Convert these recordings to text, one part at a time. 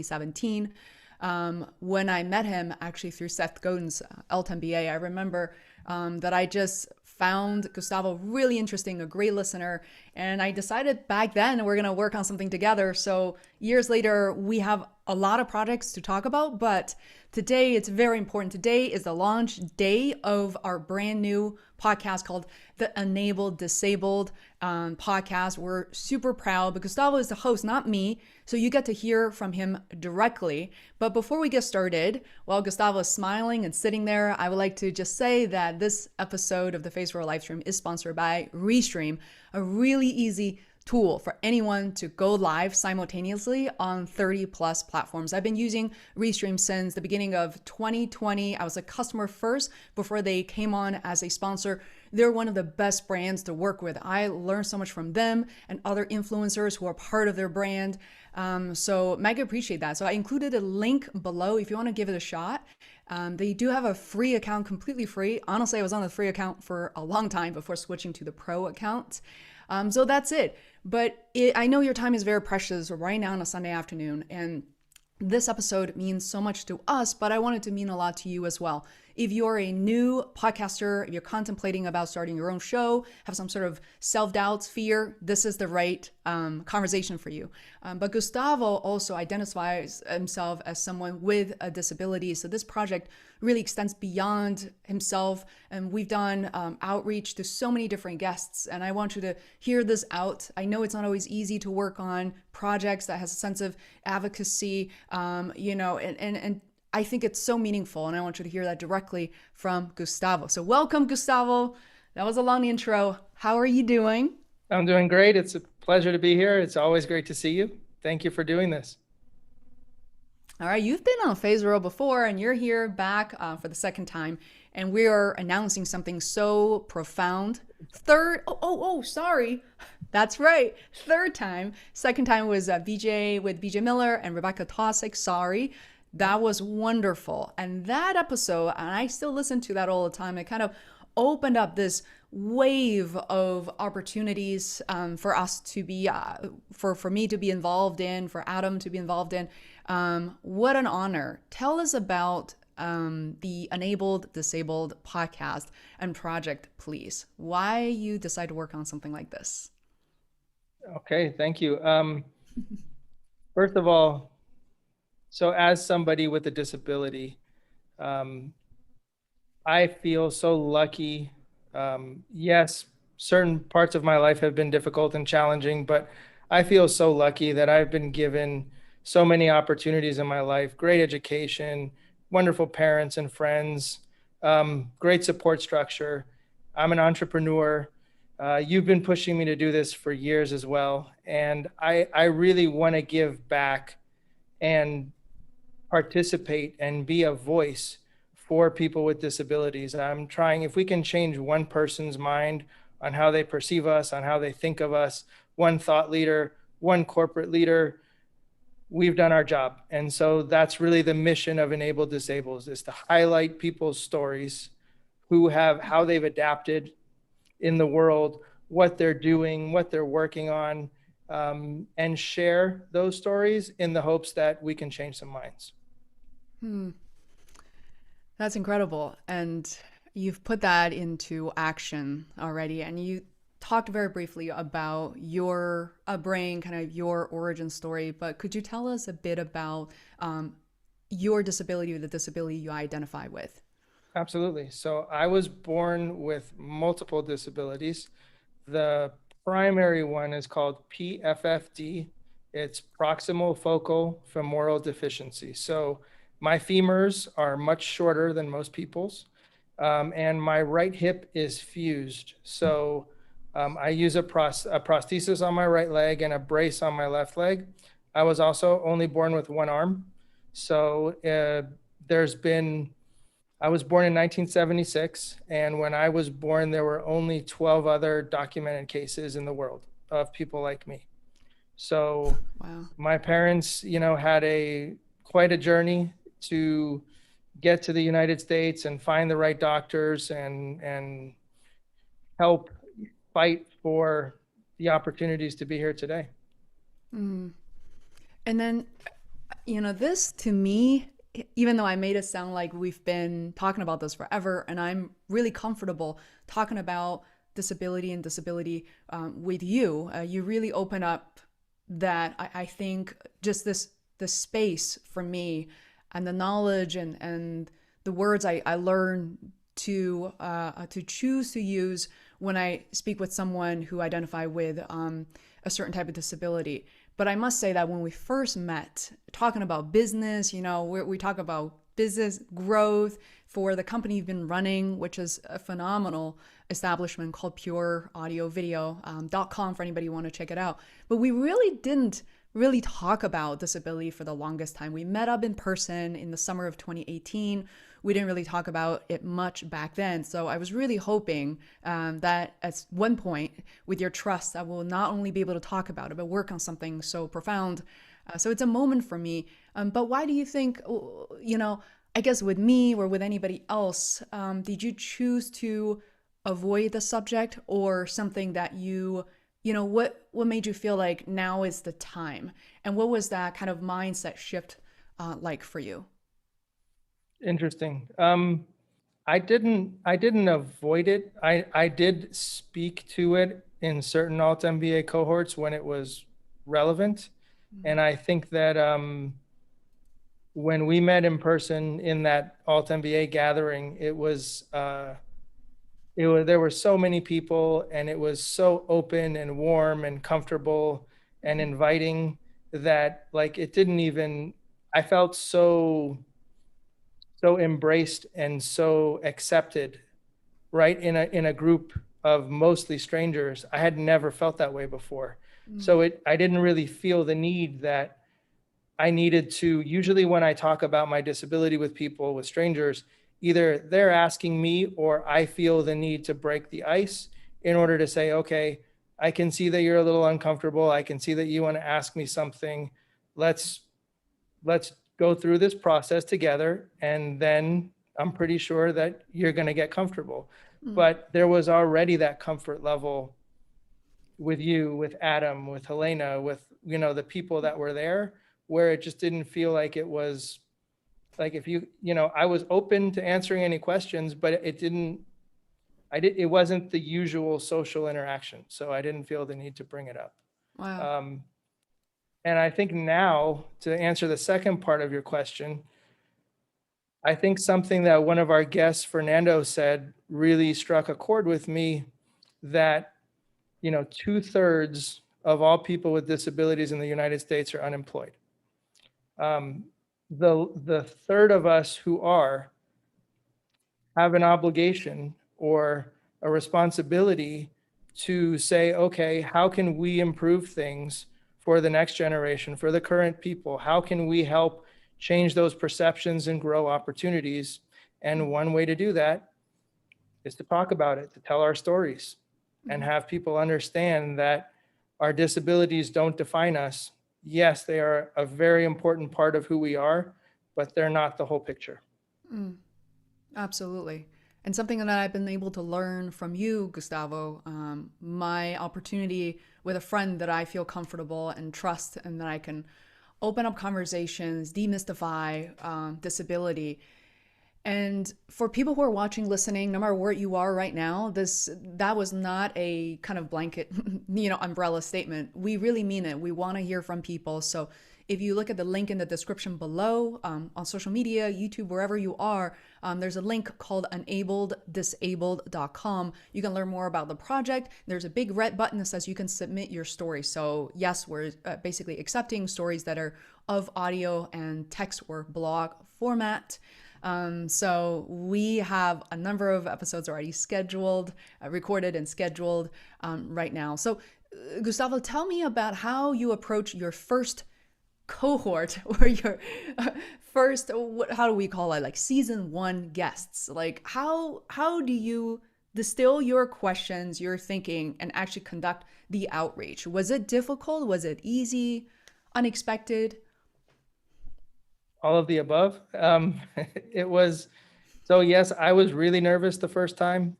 2017. When I met him actually through Seth Godin's LTMBA, I remember that I just found Gustavo really interesting, a great listener. And I decided back then we're going to work on something together. So years later, we have a lot of projects to talk about, but today it's very important. Today is the launch day of our brand new podcast called the Enabled Disabled podcast. We're super proud, but Gustavo is the host, not me. So you get to hear from him directly. But before we get started, while Gustavo is smiling and sitting there, I would like to just say that this episode of the Feisworld livestream is sponsored by Restream, a really easy tool for anyone to go live simultaneously on 30 plus platforms. I've been using Restream since the beginning of 2020. I was a customer first before they came on as a sponsor. They're one of the best brands to work with. I learned so much from them and other influencers who are part of their brand. So mega appreciate that. So I included a link below if you want to give it a shot. They do have a free account, completely free. Honestly, I was on the free account for a long time before switching to the pro account. So that's it. But I know your time is very precious right now on a Sunday afternoon, and this episode means so much to us, but I want it to mean a lot to you as well. If you're a new podcaster, if you're contemplating about starting your own show, have some sort of self-doubt, fear, this is the right conversation for you. But Gustavo also identifies himself as someone with a disability. So this project really extends beyond himself. And we've done outreach to so many different guests. And I want you to hear this out. I know it's not always easy to work on projects that has a sense of advocacy, and I think it's so meaningful, and I want you to hear that directly from Gustavo. So welcome, Gustavo. That was a long intro. How are you doing? I'm doing great. It's a pleasure to be here. It's always great to see you. Thank you for doing this. All right, you've been on Feisworld before, and you're here back for the second time, and we are announcing something so profound. Sorry. That's right. Third time. Second time was BJ with BJ Miller and Rebecca Tosick. Sorry. That was wonderful. And that episode, and I still listen to that all the time, it kind of opened up this wave of opportunities for us to be, for me to be involved in, for Adam to be involved in. What an honor. Tell us about the Enabled Disabled podcast and project, please. Why you decide to work on something like this? Okay, thank you. First of all, so as somebody with a disability, I feel so lucky. Yes, certain parts of my life have been difficult and challenging, but I feel so lucky that I've been given so many opportunities in my life, great education, wonderful parents and friends, great support structure. I'm an entrepreneur. You've been pushing me to do this for years as well. And I really want to give back and participate and be a voice for people with disabilities. I'm trying, if we can change one person's mind on how they perceive us, on how they think of us, one thought leader, one corporate leader, we've done our job. And so that's really the mission of Enabled Disabled, is to highlight people's stories, who have, how they've adapted in the world, what they're doing, what they're working on, and share those stories in the hopes that we can change some minds. That's incredible. And you've put that into action already. And you talked very briefly about your upbringing, kind of your origin story. But could you tell us a bit about your disability or the disability you identify with? Absolutely. So I was born with multiple disabilities. The primary one is called PFFD. It's proximal focal femoral deficiency. So my femurs are much shorter than most people's, and my right hip is fused. So I use a prosthesis on my right leg and a brace on my left leg. I was also only born with one arm. So I was born in 1976, and when I was born, there were only 12 other documented cases in the world of people like me. So Wow. My parents, had quite a journey to get to the United States and find the right doctors and help fight for the opportunities to be here today. Mm. And then This to me, even though I made it sound like we've been talking about this forever, and I'm really comfortable talking about disability and disability with you, you really open up that I think just this space for me and the knowledge and the words I learn to choose to use when I speak with someone who identify with a certain type of disability. But I must say that when we first met, talking about business, we talk about business growth for the company you've been running, which is a phenomenal establishment called pureaudiovideo.com for anybody who want to check it out. But we really didn't really talk about disability for the longest time. We met up in person in the summer of 2018. We didn't really talk about it much back then. So I was really hoping that at one point, with your trust, I will not only be able to talk about it, but work on something so profound. So it's a moment for me. But why do you think, I guess with me or with anybody else, did you choose to avoid the subject, or something that what made you feel like now is the time? And what was that kind of mindset shift like for you? Interesting. I didn't avoid it. I did speak to it in certain alt MBA cohorts when it was relevant. And I think that when we met in person in that alt MBA gathering, there were so many people, and it was so open and warm and comfortable and inviting that, like, it didn't even, I felt so embraced and so accepted, right, in a group of mostly strangers. I had never felt that way before. So I didn't really feel the need that I needed to. Usually when I talk about my disability with people, with strangers, either they're asking me or I feel the need to break the ice in order to say, okay, I can see that you're a little uncomfortable. I can see that you want to ask me something. Let's go through this process together, and then I'm pretty sure that you're going to get comfortable. Mm. But there was already that comfort level with you, with Adam, with Helena, with, the people that were there, where it just didn't feel like it was like, if I was open to answering any questions, but it wasn't the usual social interaction. So I didn't feel the need to bring it up. Wow. Um, and I think now, to answer the second part of your question, I think something that one of our guests, Fernando, said really struck a chord with me, that, 2/3 of all people with disabilities in the United States are unemployed. The third of us who have an obligation or a responsibility to say, okay, how can we improve things for the next generation, for the current people? How can we help change those perceptions and grow opportunities? And one way to do that is to talk about it, to tell our stories, and have people understand that our disabilities don't define us. Yes, they are a very important part of who we are, but they're not the whole picture. Mm. Absolutely. And something that I've been able to learn from you, Gustavo, my opportunity with a friend that I feel comfortable and trust, and that I can open up conversations, demystify disability. And for people who are watching, listening, no matter where you are right now, that was not a kind of blanket, umbrella statement. We really mean it. We want to hear from people. So if you look at the link in the description below, on social media, YouTube, wherever you are, there's a link called unableddisabled.com. You can learn more about the project. There's a big red button that says you can submit your story. So yes, we're basically accepting stories that are of audio and text or blog format. So we have a number of episodes already scheduled, recorded and scheduled right now. So Gustavo, tell me about how you approach your first cohort, or your first, how do we call it, like season one guests. Like how do you distill your questions, your thinking, and actually conduct the outreach? Was it difficult? Was it easy? Unexpected? All of the above. It was, so yes, I was really nervous the first time.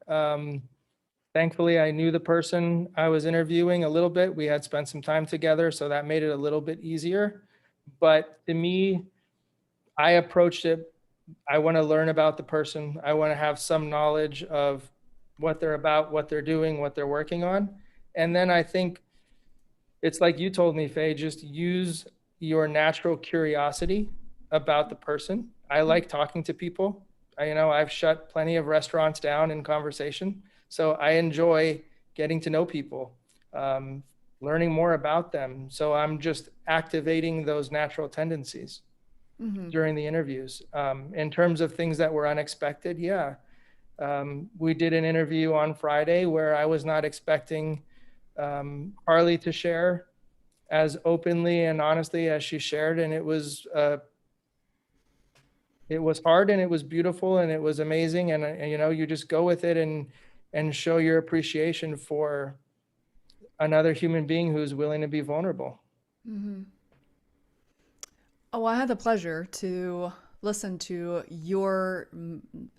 Thankfully, I knew the person I was interviewing a little bit. We had spent some time together, so that made it a little bit easier. But to me, I approached it. I want to learn about the person. I want to have some knowledge of what they're about, what they're doing, what they're working on. And then I think it's like you told me, Faye, just use your natural curiosity about the person. I like talking to people. I've shut plenty of restaurants down in conversation. So I enjoy getting to know people, um, learning more about them. So I'm just activating those natural tendencies Mm-hmm. during the interviews. In terms of things that were unexpected, yeah. We did an interview on Friday where I was not expecting Harley to share as openly and honestly as she shared, and it was hard and it was beautiful and it was amazing, and you just go with it and show your appreciation for another human being who's willing to be vulnerable. Mm-hmm. Oh, I had the pleasure to listen to your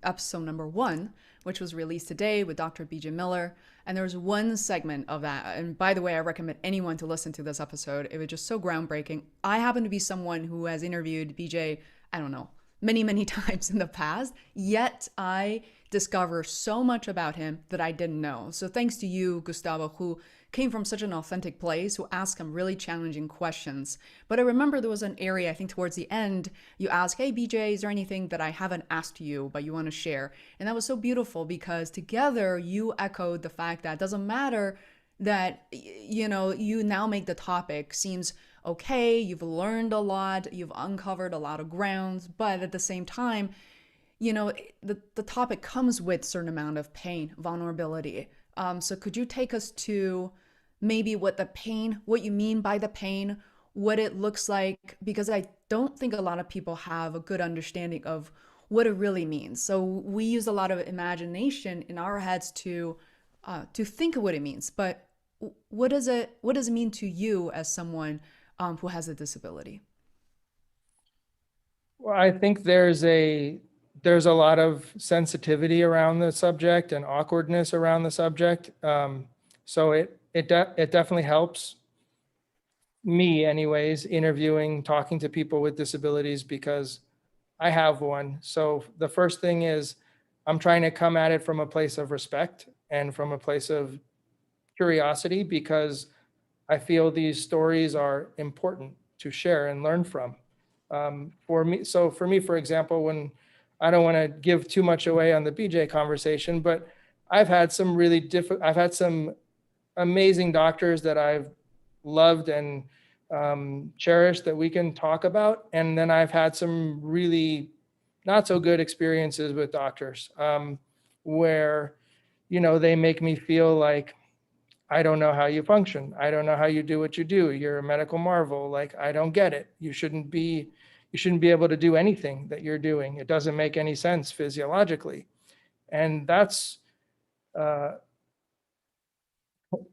episode number 1, which was released today with Dr. BJ Miller. And there was one segment of that. And by the way, I recommend anyone to listen to this episode. It was just so groundbreaking. I happen to be someone who has interviewed BJ, I don't know, many, many times in the past, yet I discover so much about him that I didn't know. So thanks to you, Gustavo, who came from such an authentic place, who asked him really challenging questions. But I remember there was an area, I think towards the end, you asked, hey, BJ, is there anything that I haven't asked you, but you want to share? And that was so beautiful because together you echoed the fact that it doesn't matter that, you now make the topic seems okay, you've learned a lot, you've uncovered a lot of grounds, but at the same time, the topic comes with a certain amount of pain, vulnerability. So could you take us to maybe what you mean by the pain, what it looks like? Because I don't think a lot of people have a good understanding of what it really means. So we use a lot of imagination in our heads to think of what it means. But what does it mean to you as someone who has a disability? Well, I think there's a lot of sensitivity around the subject and awkwardness around the subject. So it definitely helps me, anyways, interviewing, talking to people with disabilities because I have one. So the first thing is I'm trying to come at it from a place of respect and from a place of curiosity because I feel these stories are important to share and learn from. For me, for example, when I don't want to give too much away on the BJ conversation, but I've had some amazing doctors that I've loved and cherished that we can talk about. And then I've had some really not so good experiences with doctors where, they make me feel like I don't know how you function. I don't know how you do what you do. You're a medical marvel. Like, I don't get it. You shouldn't be able to do anything that you're doing. It doesn't make any sense physiologically. And that's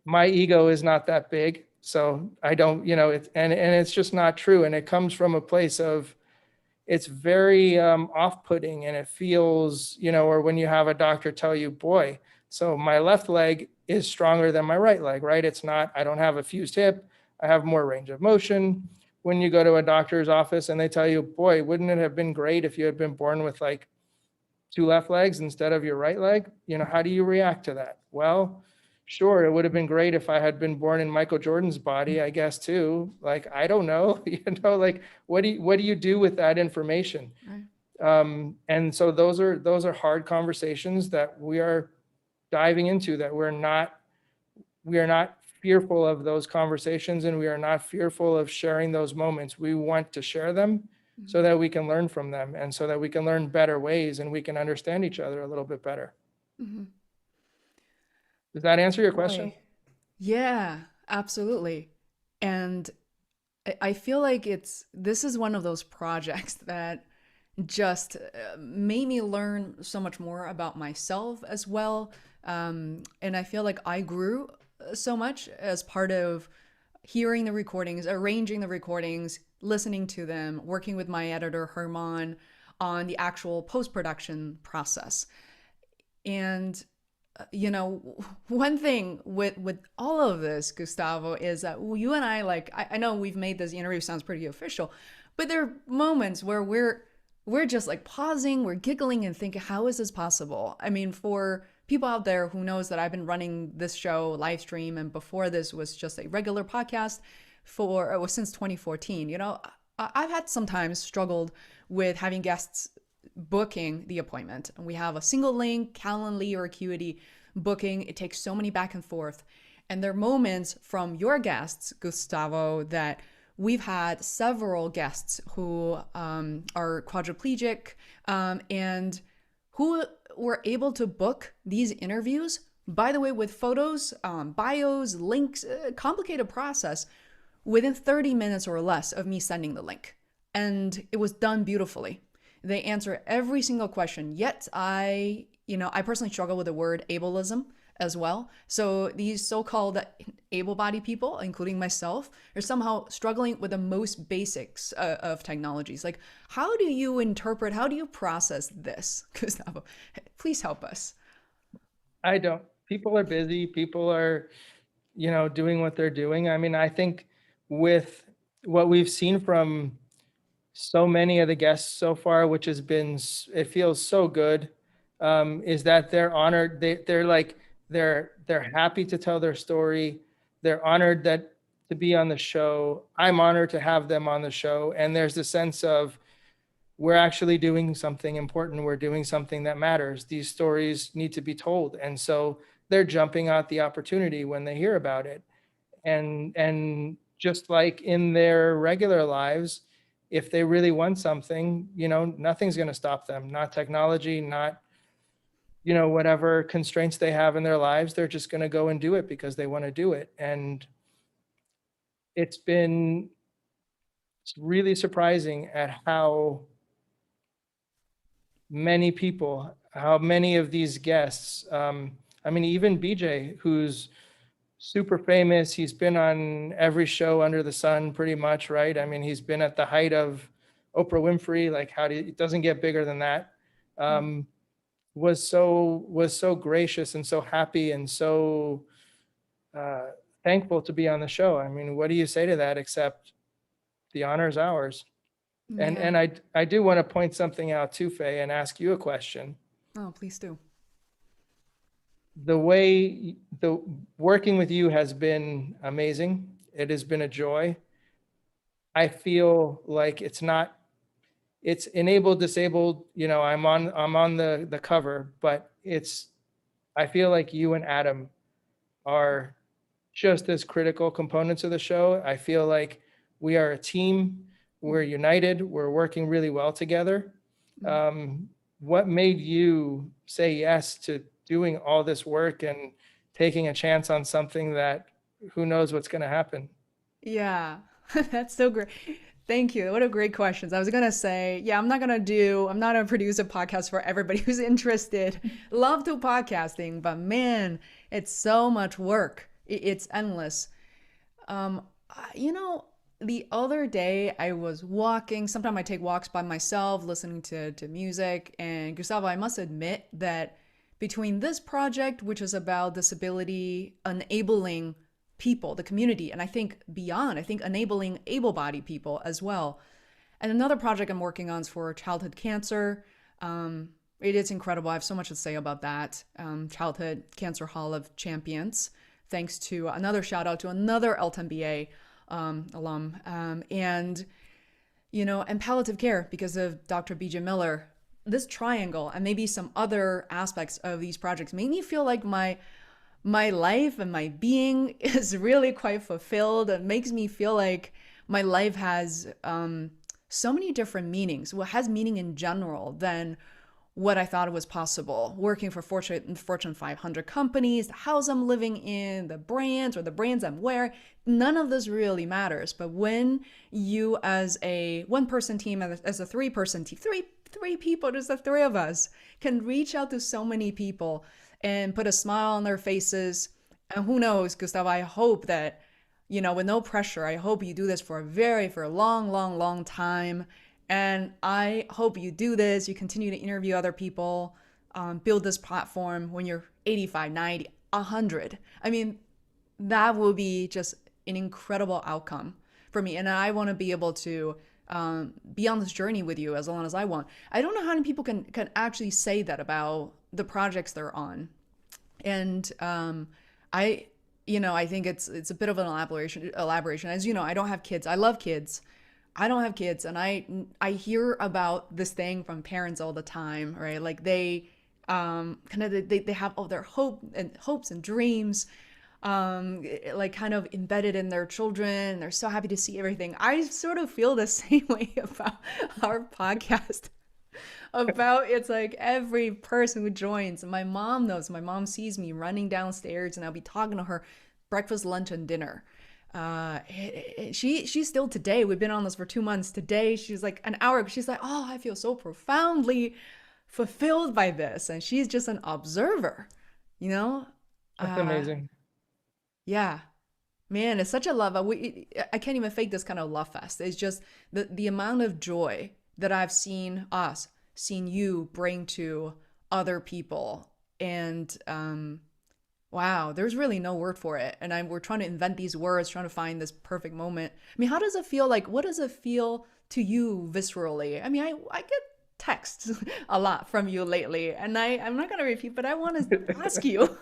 my ego is not that big. So I don't, and it's just not true. And it comes from a place of it's very off-putting and it feels, or when you have a doctor tell you, boy, so my left leg is stronger than my right leg, right? It's not, I don't have a fused hip. I have more range of motion. When you go to a doctor's office and they tell you, boy, wouldn't it have been great if you had been born with like two left legs instead of your right leg? How do you react to that? Well, sure, it would have been great if I had been born in Michael Jordan's body, I guess too. Like, I don't know, like what do you do with that information? Right. And so those are hard conversations that we are diving into, that we are not fearful of those conversations, and we are not fearful of sharing those moments. We want to share them so that we can learn from them and so that we can learn better ways and we can understand each other a little bit better. Mm-hmm. Does that answer your question? Boy, yeah, absolutely. And I feel like this is one of those projects that just made me learn so much more about myself as well. And I feel like I grew so much as part of hearing the recordings, arranging the recordings, listening to them, working with my editor, Herman, on the actual post production process. And you know, one thing with all of this, Gustavo, is that you and I, like, I know we've made this interview sounds pretty official, but there are moments where we're just like pausing, we're giggling and thinking, how is this possible? I mean, for people out there who knows that I've been running this show live stream, and before this was just a regular podcast for since 2014. You know, I've had sometimes struggled with having guests booking the appointment. And we have a single link, Calendly or Acuity booking. It takes so many back and forth. And there are moments from your guests, Gustavo, that we've had several guests who are quadriplegic and who were able to book these interviews, by the way, with photos, bios, links, complicated process, within 30 minutes or less of me sending the link. And it was done beautifully. They answer every single question. Yet I personally struggle with the word ableism as well. So these so-called able-bodied people, including myself, are somehow struggling with the most basics of technologies. Like, how do you interpret, how do you process this? Gustavo, please help us. I don't. People are busy. People are, doing what they're doing. I mean, I think with what we've seen from so many of the guests so far, which has been, it feels so good, is that they're honored. They're like, they're happy to tell their story. They're honored that to be on the show. I'm honored to have them on the show. And there's the sense of, we're actually doing something important. We're doing something that matters. These stories need to be told. And so they're jumping at the opportunity when they hear about it. And just like in their regular lives, if they really want something, nothing's going to stop them. Not technology, not, whatever constraints they have in their lives. They're just going to go and do it because they want to do it. And it's really surprising at how many people, how many of these guests, I mean, even BJ, who's super famous, he's been on every show under the sun pretty much, right? I mean, he's been at the height of Oprah Winfrey, like it doesn't get bigger than that. Was so gracious and so happy and so thankful to be on the show. I mean, what do you say to that except the honor is ours? And Yeah. and I do want to point something out too, Faye, and ask you a question. Oh, please do. The way the working with you has been amazing. It has been a joy. I feel like it's enabled, disabled, I'm on the cover, but I feel like you and Adam are just as critical components of the show. I feel like we are a team. We're united. We're working really well together. What made you say yes to doing all this work and taking a chance on something that who knows what's going to happen? Yeah, that's so great. Thank you. What a great questions. I was gonna say, yeah, I'm not gonna produce a podcast for everybody who's interested. Love to podcasting, but man, it's so much work. It's endless. Um, the other day I was walking. Sometimes I take walks by myself, listening to music. And Gustavo, I must admit that between this project, which is about disability, enabling people, the community, and I think beyond, I think enabling able bodied people as well. And another project I'm working on is for childhood cancer. It is incredible. I have so much to say about that. Childhood Cancer Hall of Champions, thanks to another shout out to another LTMBA alum. And palliative care because of Dr. BJ Miller. This triangle and maybe some other aspects of these projects made me feel like my life and my being is really quite fulfilled. It makes me feel like my life has so many different meanings. Well, has meaning in general than what I thought was possible. Working for Fortune 500 companies, the house I'm living in, the brands or the brands I'm wearing, none of this really matters. But when you, as a one-person team, as a three-person team, three people, just the three of us, can reach out to so many people and put a smile on their faces. And who knows, Gustavo, I hope that, with no pressure, I hope you do this for a long, long, long time. And I hope you do this, you continue to interview other people. build this platform when you're 85, 90, 100. I mean, that will be just an incredible outcome for me. And I want to be able to be on this journey with you as long as I want. I don't know how many people can actually say that about the projects they're on. And I, I think it's a bit of an elaboration. As you know, I don't have kids. I love kids. I don't have kids, and I hear about this thing from parents all the time, right? Like they kind of they have all their hopes and dreams like kind of embedded in their children. They're so happy to see everything. I sort of feel the same way about our podcast. About it's like every person who joins. My mom knows. My mom sees me running downstairs, and I'll be talking to her breakfast, lunch, and dinner. She's still today. We've been on this for 2 months. Today, she's like an hour. She's like, oh, I feel so profoundly fulfilled by this, and she's just an observer. You know, That's uh, amazing. yeah, man, it's such a love. I can't even fake this kind of love fest. It's just the amount of joy that I've seen you bring to other people, and wow, there's really no word for it. And we're trying to invent these words, trying to find this perfect moment. I mean, how does it feel like? What does it feel to you viscerally? I mean, I get texts a lot from you lately, and I'm not gonna repeat, but I want to ask you.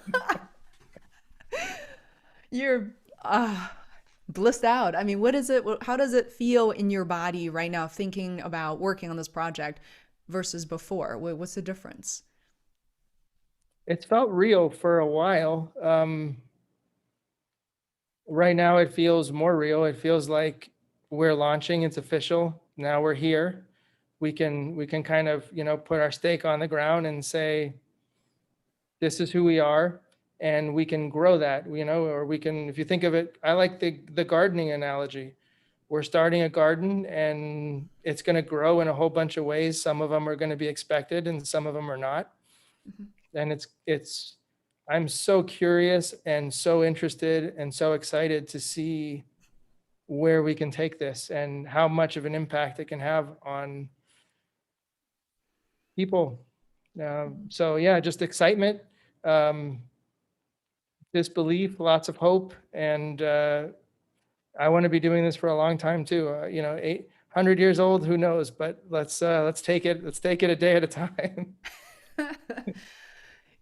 You're blissed out. I mean, what is it? How does it feel in your body right now thinking about working on this project versus before? What's the difference? It's felt real for a while. Right now it feels more real. It feels like we're launching. It's official. Now we're here. We can kind of, put our stake on the ground and say, this is who we are, and we can grow that, or we can, if you think of it, I like the gardening analogy. We're starting a garden, and it's going to grow in a whole bunch of ways. Some of them are going to be expected and some of them are not. Mhm. And I'm so curious and so interested and so excited to see where we can take this and how much of an impact it can have on people. So yeah, just excitement, um, disbelief, lots of hope, and I want to be doing this for a long time too. 800 years old, who knows? But let's take it. Let's take it a day at a time.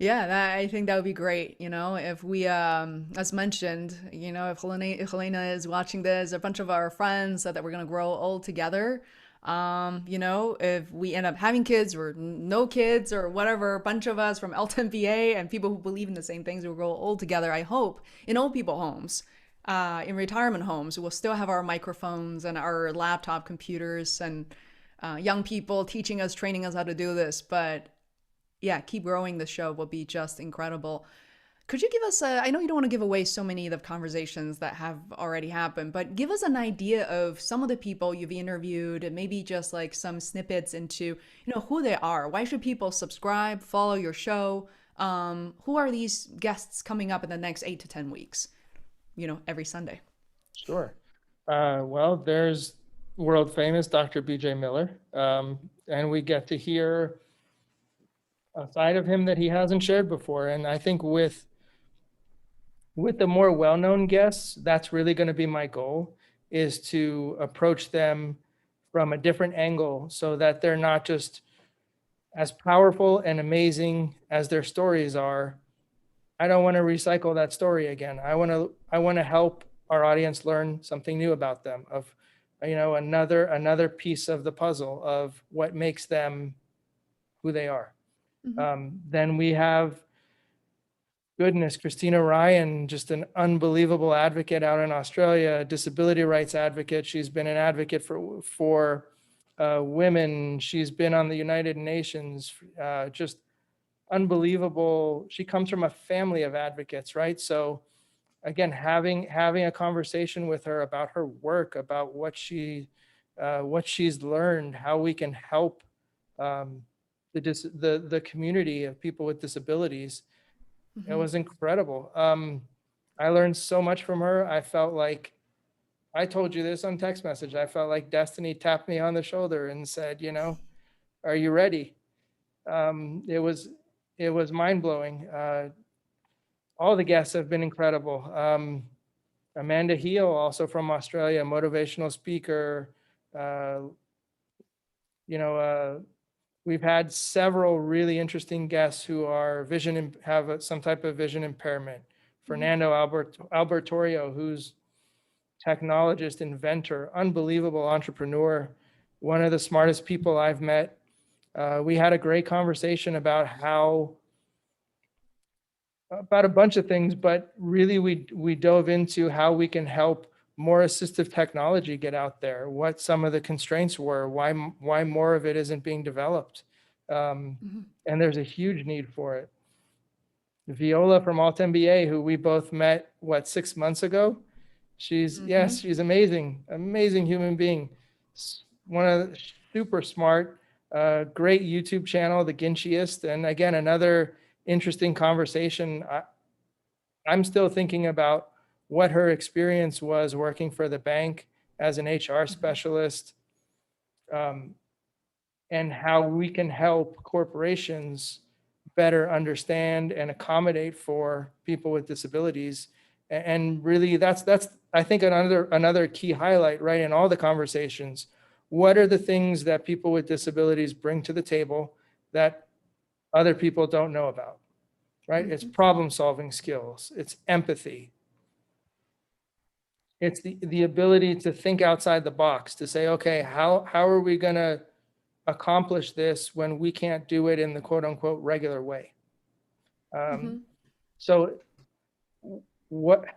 Yeah, I think that would be great. If we, as mentioned, if Helena is watching this, a bunch of our friends said that we're gonna grow old together. If we end up having kids or no kids or whatever, a bunch of us from LTMBA and people who believe in the same things will grow old together. I hope in old people homes, in retirement homes, we'll still have our microphones and our laptop computers and young people teaching us, training us how to do this. But yeah, keep growing the show will be just incredible. Could you give us I know you don't want to give away so many of the conversations that have already happened, but give us an idea of some of the people you've interviewed and maybe just like some snippets into, who they are. Why should people subscribe, follow your show? Who are these guests coming up in the next 8 to 10 weeks? Every Sunday. Sure. Well, there's world famous Dr. BJ Miller, and we get to hear a side of him that he hasn't shared before. And I think with the more well-known guests, that's really going to be my goal, is to approach them from a different angle so that they're not just as powerful and amazing as their stories are. I don't want to recycle that story again. I want to help our audience learn something new about them, of another piece of the puzzle of what makes them who they are. Mm-hmm. Then we have, goodness, Christina Ryan, just an unbelievable advocate out in Australia, a disability rights advocate. She's been an advocate for women. She's been on the United Nations. Just unbelievable. She comes from a family of advocates, right? So again, having a conversation with her about her work, about what she's learned, how we can help um, the community of people with disabilities. It Mm-hmm. was incredible. I learned so much from her. I felt like, I told you this on text message, I felt like destiny tapped me on the shoulder and said, are you ready? It was it was mind-blowing. All the guests have been incredible. Amanda Heel, also from Australia, motivational speaker. Uh, you know, we've had several really interesting guests who are have some type of vision impairment. Fernando Albertorio, who's technologist, inventor, unbelievable entrepreneur, one of the smartest people I've met. We had a great conversation about a bunch of things, but really we dove into how we can help more assistive technology get out there, what some of the constraints were, why more of it isn't being developed. Mhm. And there's a huge need for it. Viola from Alt MBA, who we both met, 6 months ago? Mhm. She's amazing, amazing human being. One of the super smart, great YouTube channel, The Ginchiest. And again, another interesting conversation. I'm still thinking about what her experience was working for the bank as an HR Mhm. specialist, um, and how we can help corporations better understand and accommodate for people with disabilities. And really, that's I think another key highlight, right, in all the conversations. What are the things that people with disabilities bring to the table that other people don't know about, right? It's Mhm. problem solving skills, it's empathy, it's the ability to think outside the box, to say, okay, how are we going to accomplish this when we can't do it in the quote unquote regular way? Um, Mhm. so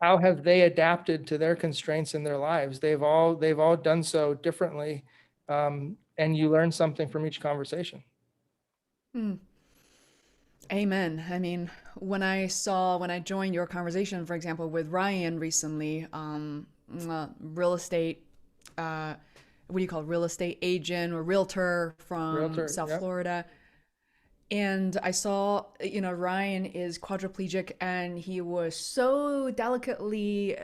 how have they adapted to their constraints in their lives? They've all done so differently. And you learn something from each conversation. Mm. Amen. I mean, when I joined your conversation, for example, with Ryan recently, real estate, uh, what do you call it? Real estate agent or realtor from Realtor, South yep. Florida. And I saw, Ryan is quadriplegic and he was so delicately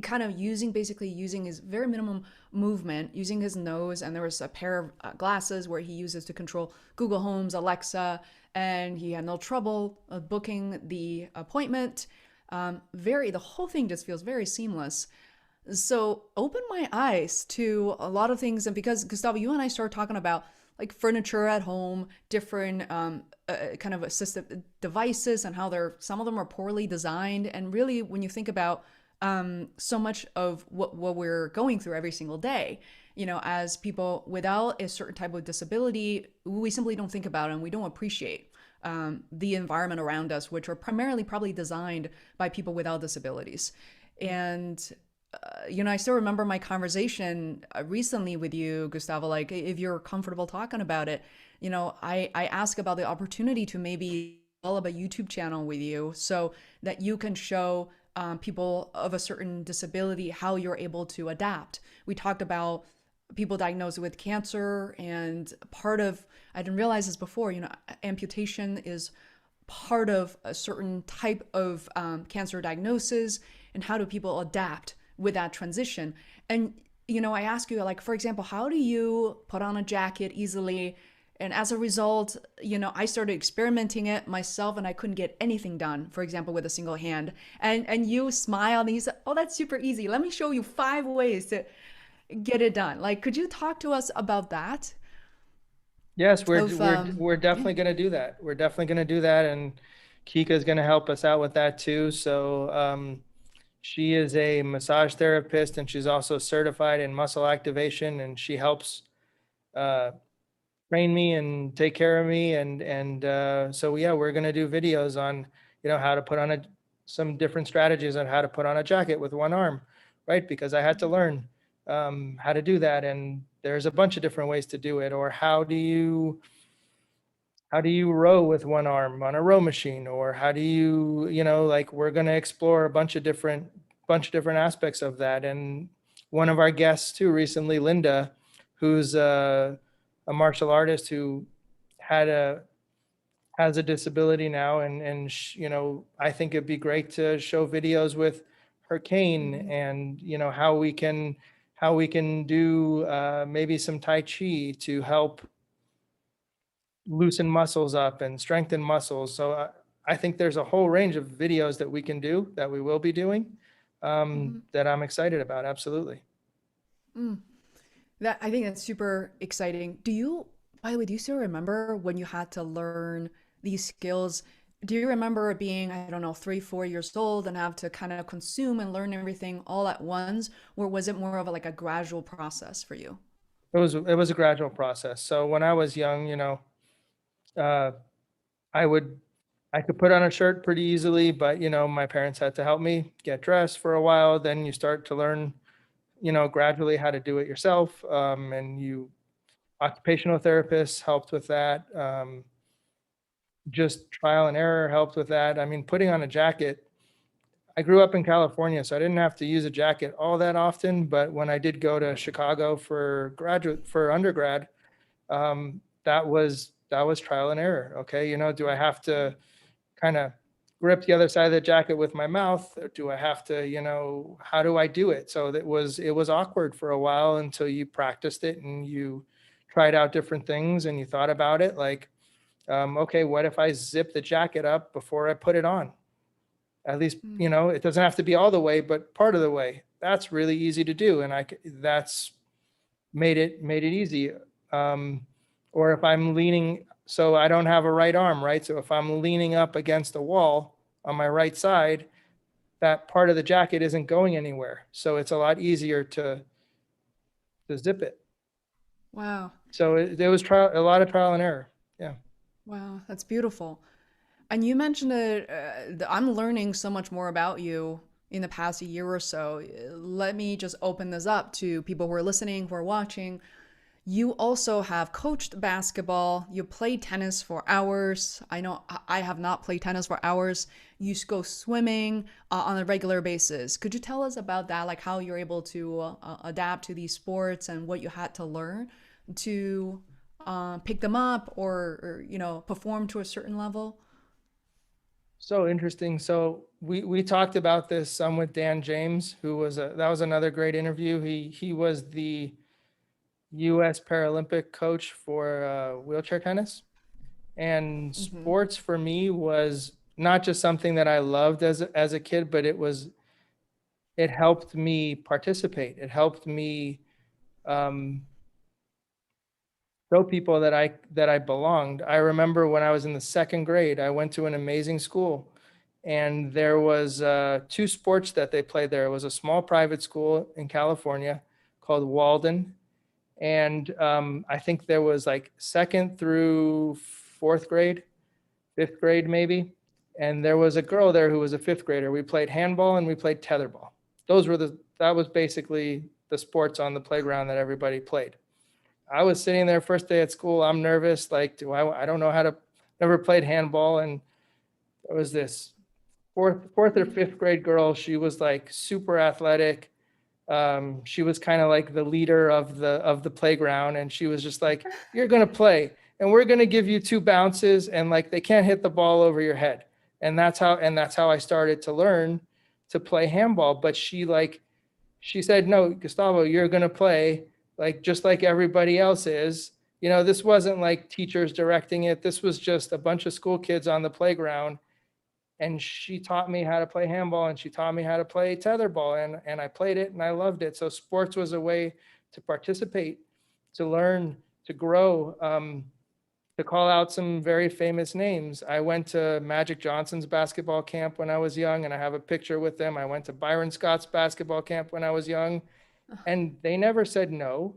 kind of basically using his very minimum movement, using his nose. And there was a pair of glasses where he uses to control Google Homes, Alexa, and he had no trouble booking the appointment. The whole thing just feels very seamless. So open my eyes to a lot of things. And because Gustavo, you and I started talking about like furniture at home, different kind of assistive devices, and how some of them are poorly designed. And really, when you think about so much of what we're going through every single day, as people without a certain type of disability, we simply don't think about it and we don't appreciate the environment around us, which are primarily probably designed by people without disabilities. And I still remember my conversation recently with you, Gustavo. Like, if you're comfortable talking about it, I ask about the opportunity to maybe develop a YouTube channel with you so that you can show people of a certain disability how you're able to adapt. We talked about people diagnosed with cancer, and I didn't realize this before, amputation is part of a certain type of cancer diagnosis, and how do people adapt with that transition. And I ask you, like, for example, how do you put on a jacket easily? And as a result, I started experimenting it myself and I couldn't get anything done, for example, with a single hand. And you smile and you say, oh, that's super easy, let me show you 5 ways to get it done. Like, could you talk to us about that? Yes, Of we're Yeah. definitely going to do that. We're definitely going to do that, and Kika is going to help us out with that too. So she is a massage therapist, and she's also certified in muscle activation, and she helps uh, train me and take care of me. And so yeah, we're going to do videos on how to put on some different strategies on how to put on a jacket with one arm, right? Because I had to learn how to do that, and there's a bunch of different ways to do it. Or how do you row with one arm on a row machine? Or how do like, we're going to explore a bunch of different aspects of that. And one of our guests too recently, Linda, who's a martial artist who had a has a disability now, and I think it'd be great to show videos with her cane, Mhm. and how we can do maybe some Tai Chi to help loosen muscles up and strengthen muscles. So I think there's a whole range of videos that we can do, that we will be doing, Hmm. that I'm excited about. Absolutely. Mm. That I think that's super exciting. Do you, by the way, do you still remember when you had to learn these skills? Do you remember being, I don't know, 3, 4 years old and have to kind of consume and learn everything all at once? Or was it more of a, like a gradual process for you? It was a gradual process. So when I was young, uh, I would I could put on a shirt pretty easily, but my parents had to help me get dressed for a while. Then you start to learn, gradually how to do it yourself. And occupational therapists helped with that. Just trial and error helped with that. I mean, putting on a jacket, I grew up in California, so I didn't have to use a jacket all that often. But when I did go to Chicago for undergrad, that was trial and error. Okay, do I have to kind of grip the other side of the jacket with my mouth, or do I have to, how do I do it? So it was awkward for a while until you practiced it and you tried out different things and you thought about it like, okay, what if I zip the jacket up before I put it on? At least, Mm. it doesn't have to be all the way, but part of the way. That's really easy to do, and that's made it easy. Um, or if I'm leaning, so I don't have a right arm, right? So if I'm leaning up against a wall on my right side, that part of the jacket isn't going anywhere. So it's a lot easier to zip it. Wow. So there was a lot of trial and error. Yeah. Wow. That's beautiful. And you mentioned it, I'm learning so much more about you in the past year or so. Let me just open this up to people who are listening, who are watching. You also have coached basketball. You play tennis for hours. I know I have not played tennis for hours. You go swimming on a regular basis. Could you tell us about that? Like how you're able to adapt to these sports and what you had to learn to pick them up or perform to a certain level? So interesting. So we talked about this some with Dan James, that was another great interview. He was the U.S. Paralympic coach for wheelchair tennis. And Hmm. sports for me was not just something that I loved as a kid, but it helped me participate. It helped me um, show people that I belonged. I remember when I was in the second grade, I went to an amazing school, and there was two sports that they played there. It was a small private school in California called Walden, and I think there was like second through fourth grade, fifth grade maybe, and there was a girl there who was a fifth grader. We played handball and we played tetherball. That was basically the sports on the playground that everybody played. I was sitting there first day at school. I'm nervous. Like, I don't know how to, never played handball. And there was this fourth or fifth grade girl. She was like super athletic. She was kind of like the leader of the playground. And she was just like, you're going to play and we're going to give you two bounces and like, they can't hit the ball over your head. And that's how I started to learn to play handball. But she said, no, Gustavo, you're going to play like just like everybody else is. This wasn't like teachers directing it. This was just a bunch of school kids on the playground. And she taught me how to play handball and she taught me how to play tetherball. And I played it and I loved it. So sports was a way to participate, to learn, to grow. To call out some very famous names, I went to Magic Johnson's basketball camp when I was young, and I have a picture with them. I went to Byron Scott's basketball camp when I was young, and they never said no.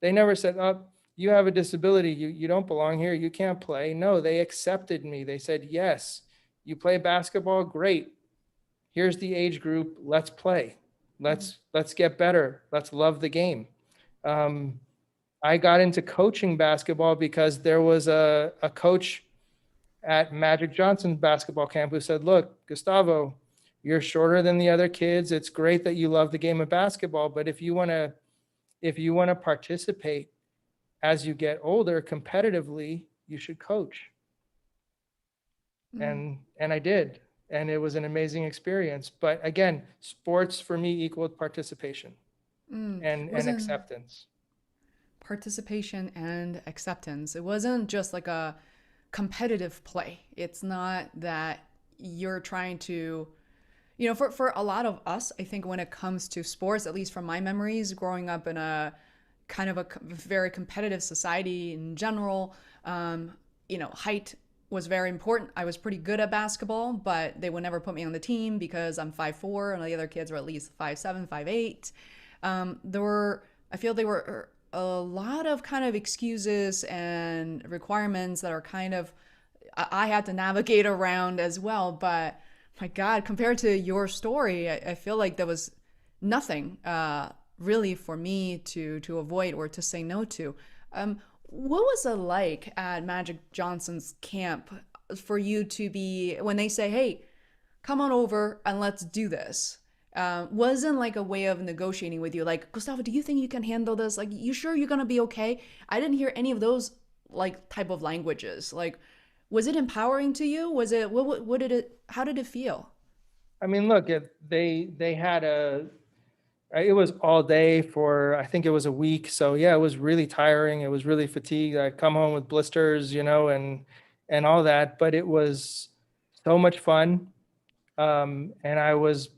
They never said, oh, you have a disability. You don't belong here. You can't play. No, they accepted me. They said, yes, you play basketball. Great. Here's the age group. Let's play. Let's get better. Let's love the game. Um, I got into coaching basketball because there was a coach at Magic Johnson's basketball camp who said, look, Gustavo, you're shorter than the other kids. It's great that you love the game of basketball, but if you want to participate as you get older competitively, you should coach. Mm, And I did. And it was an amazing experience. But again, sports for me equaled participation mm. It and wasn't acceptance. participation and acceptance. It wasn't just like a competitive play. It's not that you're trying to, for a lot of us, I think when it comes to sports, at least from my memories, growing up in a kind of a very competitive society in general, height was very important. I was pretty good at basketball, but they would never put me on the team because I'm 5'4", and the other kids were at least 5'7", 5'8". I feel there were a lot of kind of excuses and requirements that are kind of, I had to navigate around as well. But my God, compared to your story, I feel like there was nothing really for me to avoid or to say no to. What was it like at Magic Johnson's camp for you to be, when they say, hey, come on over and let's do this? Wasn't like a way of negotiating with you, like, Gustavo, do you think you can handle this? Like, you sure you're gonna be okay? I didn't hear any of those like type of languages. Like, was it empowering to you? Was it what did it? How did it feel? I mean, look, they had it was all day for, I think it was a week. So yeah, it was really tiring. It was really fatigued. I come home with blisters, and all that, but it was so much fun. And I was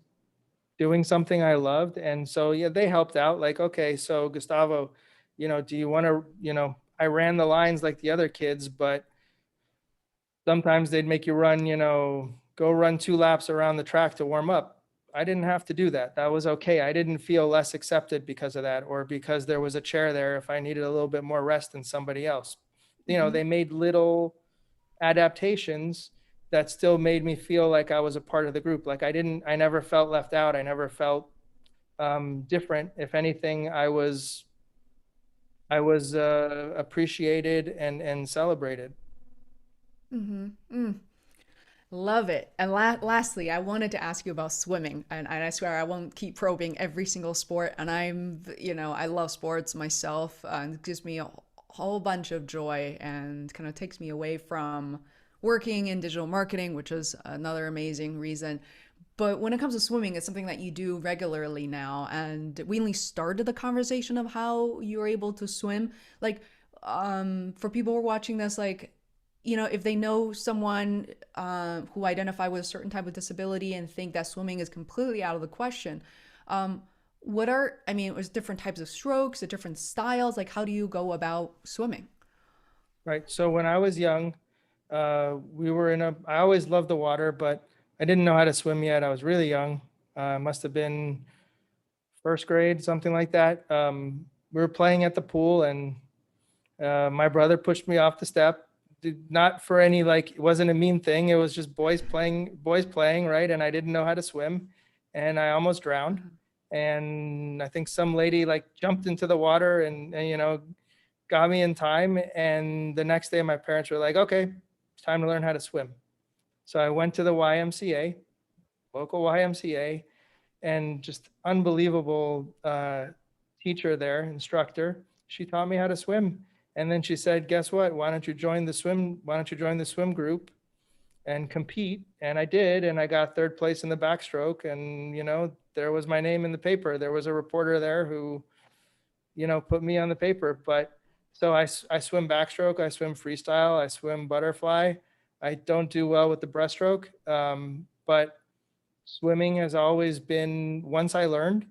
doing something I loved. And so, yeah, they helped out, like, okay, so Gustavo, do you want to, I ran the lines like the other kids, but sometimes they'd make you run, go run 2 laps around the track to warm up. I didn't have to do that. That was okay. I didn't feel less accepted because of that, or because there was a chair there if I needed a little bit more rest than somebody else. Mm-hmm. They made little adaptations that still made me feel like I was a part of the group. Like I never felt left out. I never felt different. If anything, I was appreciated and celebrated. Mm-hmm. Love it. And lastly, I wanted to ask you about swimming. And I swear I won't keep probing every single sport. And I love sports myself. And it gives me a whole bunch of joy and kind of takes me away from working in digital marketing, which is another amazing reason. But when it comes to swimming, it's something that you do regularly now. And we only started the conversation of how you're able to swim. Like, for people who are watching this, like, if they know someone who identify with a certain type of disability and think that swimming is completely out of the question, there's different types of strokes, the different styles. Like, how do you go about swimming? Right. So when I was young, I always loved the water, but I didn't know how to swim yet. I was really young. Must have been first grade, something like that. We were playing at the pool, and my brother pushed me off the step. Not for any, like, it wasn't a mean thing. It was just boys playing, right? And I didn't know how to swim, and I almost drowned. And I think some lady like jumped into the water and got me in time. And the next day, my parents were like, okay, it's time to learn how to swim. So I went to the YMCA, local YMCA, and just unbelievable teacher there, instructor. She taught me how to swim. And then she said, guess what? Why don't you join the swim group and compete? And I did, and I got third place in the backstroke. And, there was my name in the paper. There was a reporter there who, put me on the paper. But so I swim backstroke, I swim freestyle, I swim butterfly. I don't do well with the breaststroke, but swimming has always been, once I learned,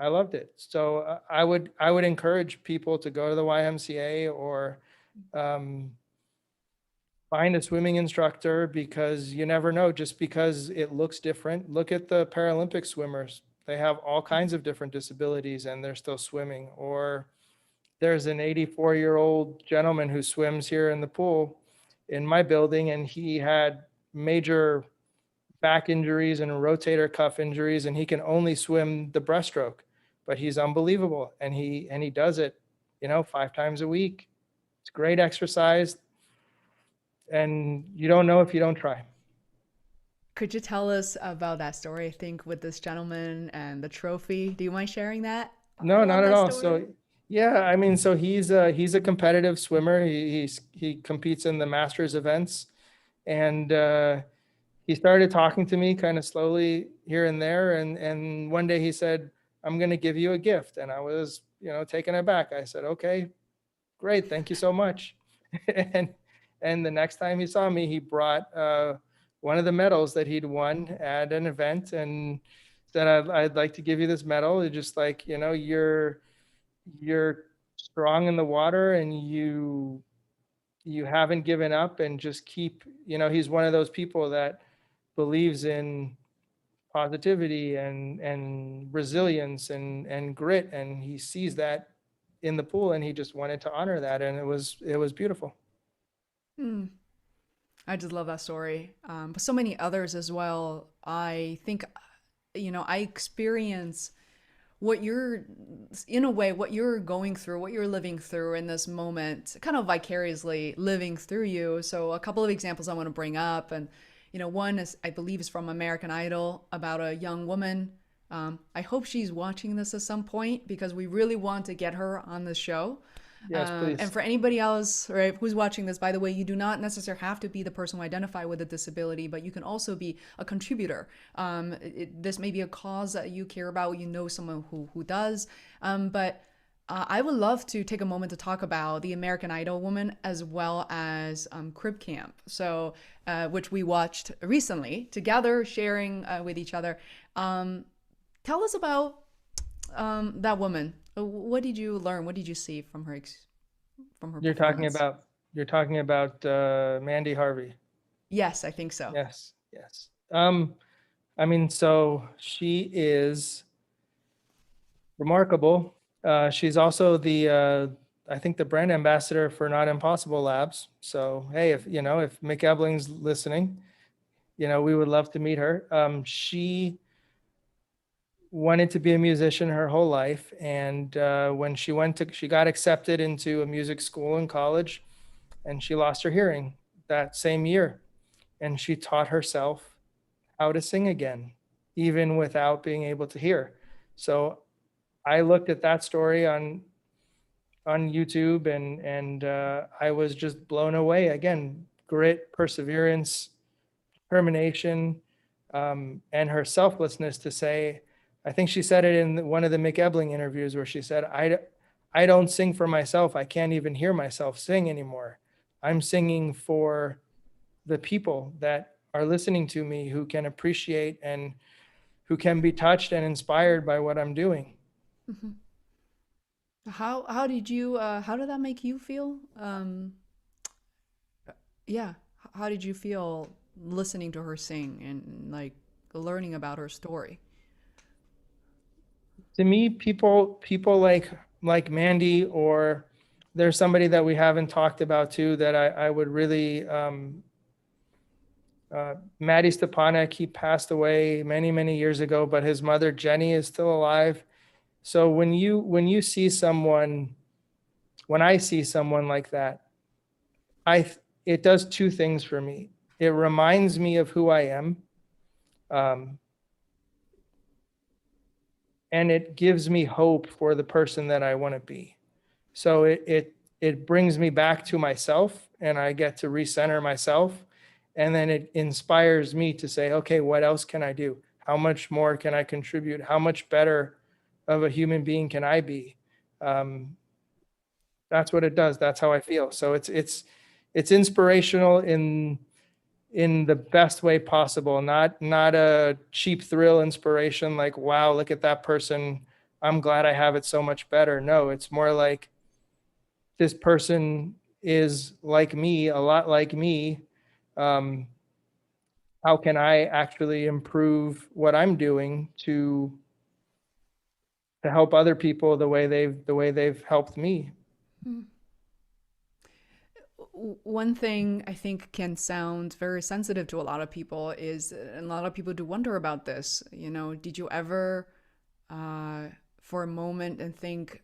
I loved it. So I would encourage people to go to the YMCA or um, find a swimming instructor, because you never know. Just because it looks different, look at the Paralympic swimmers. They have all kinds of different disabilities and they're still swimming. Or there's an 84-year-old gentleman who swims here in the pool in my building, and he had major back injuries and rotator cuff injuries, and he can only swim the breaststroke, but he's unbelievable. And he does it, 5 times a week. It's great exercise, and you don't know if you don't try. Could you tell us about that story? I think with this gentleman and the trophy. Do you mind sharing that? I No, love not at that all. story. So yeah, I mean, so he's a competitive swimmer. He competes in the masters events, and he started talking to me kind of slowly here and there. And one day he said, I'm going to give you a gift. And I was, taken aback. I said, okay, great. Thank you so much. and and the next time he saw me, he brought one of the medals that he'd won at an event, and said, I'd like to give you this medal. It's just like, you're strong in the water, and you haven't given up, and just keep, he's one of those people that believes in positivity and resilience and grit, and he sees that in the pool, and he just wanted to honor that, and it was beautiful. Hmm. I just love that story. But so many others as well. I think, I experience what you're, in a way, what you're going through, what you're living through in this moment, kind of vicariously living through you. So, a couple of examples I want to bring up. And, one is, I believe, is from American Idol about a young woman. I hope she's watching this at some point because we really want to get her on the show. Yes, And please. for anybody else, right, who's watching this, by the way, you do not necessarily have to be the person who identify with a disability, but you can also be a contributor. This may be a cause that you care about, someone who does. But I would love to take a moment to talk about the American Idol woman as well as Crib Camp, so which we watched recently together, sharing with each other. Tell us about that woman. What did you learn? What did you see from her You're talking performance? about you're talking about Mandy Harvey. Yes, I think so. Yes, yes. I mean, so she is remarkable. She's also I think, the brand ambassador for Not Impossible Labs. So, hey, if Mick Ebling's listening, we would love to meet her. She wanted to be a musician her whole life, and when she got accepted into a music school in college, and she lost her hearing that same year, and she taught herself how to sing again, even without being able to hear. So I looked at that story on YouTube, and I was just blown away. Again, grit, perseverance, determination, and her selflessness to say, I think she said it in one of the Mick Ebling interviews, where she said, I don't sing for myself. I can't even hear myself sing anymore. I'm singing for the people that are listening to me, who can appreciate and who can be touched and inspired by what I'm doing. Mhm. How did that make you feel? Yeah, how did you feel listening to her sing and like learning about her story? To me, people like Mandy, or there's somebody that we haven't talked about too, that I would really, Maddie Stepanek. He passed away many years ago, but his mother Jenny is still alive. So when I see someone like that, it does two things for me. It reminds me of who I am, um, and it gives me hope for the person that I want to be. So it brings me back to myself, and I get to recenter myself, and then it inspires me to say, okay, what else can I do? How much more can I contribute? How much better of a human being can I be? Um, that's what it does. That's how I feel. So it's inspirational in the best way possible. Not a cheap thrill inspiration like, wow, look at that person. I'm glad I have it so much better. No, it's more like, this person is like me, a lot like me. Um, how can I actually improve what I'm doing to help other people the way they've helped me? One thing I think can sound very sensitive to a lot of people is, and a lot of people do wonder about this, did you ever, uh, for a moment, and think,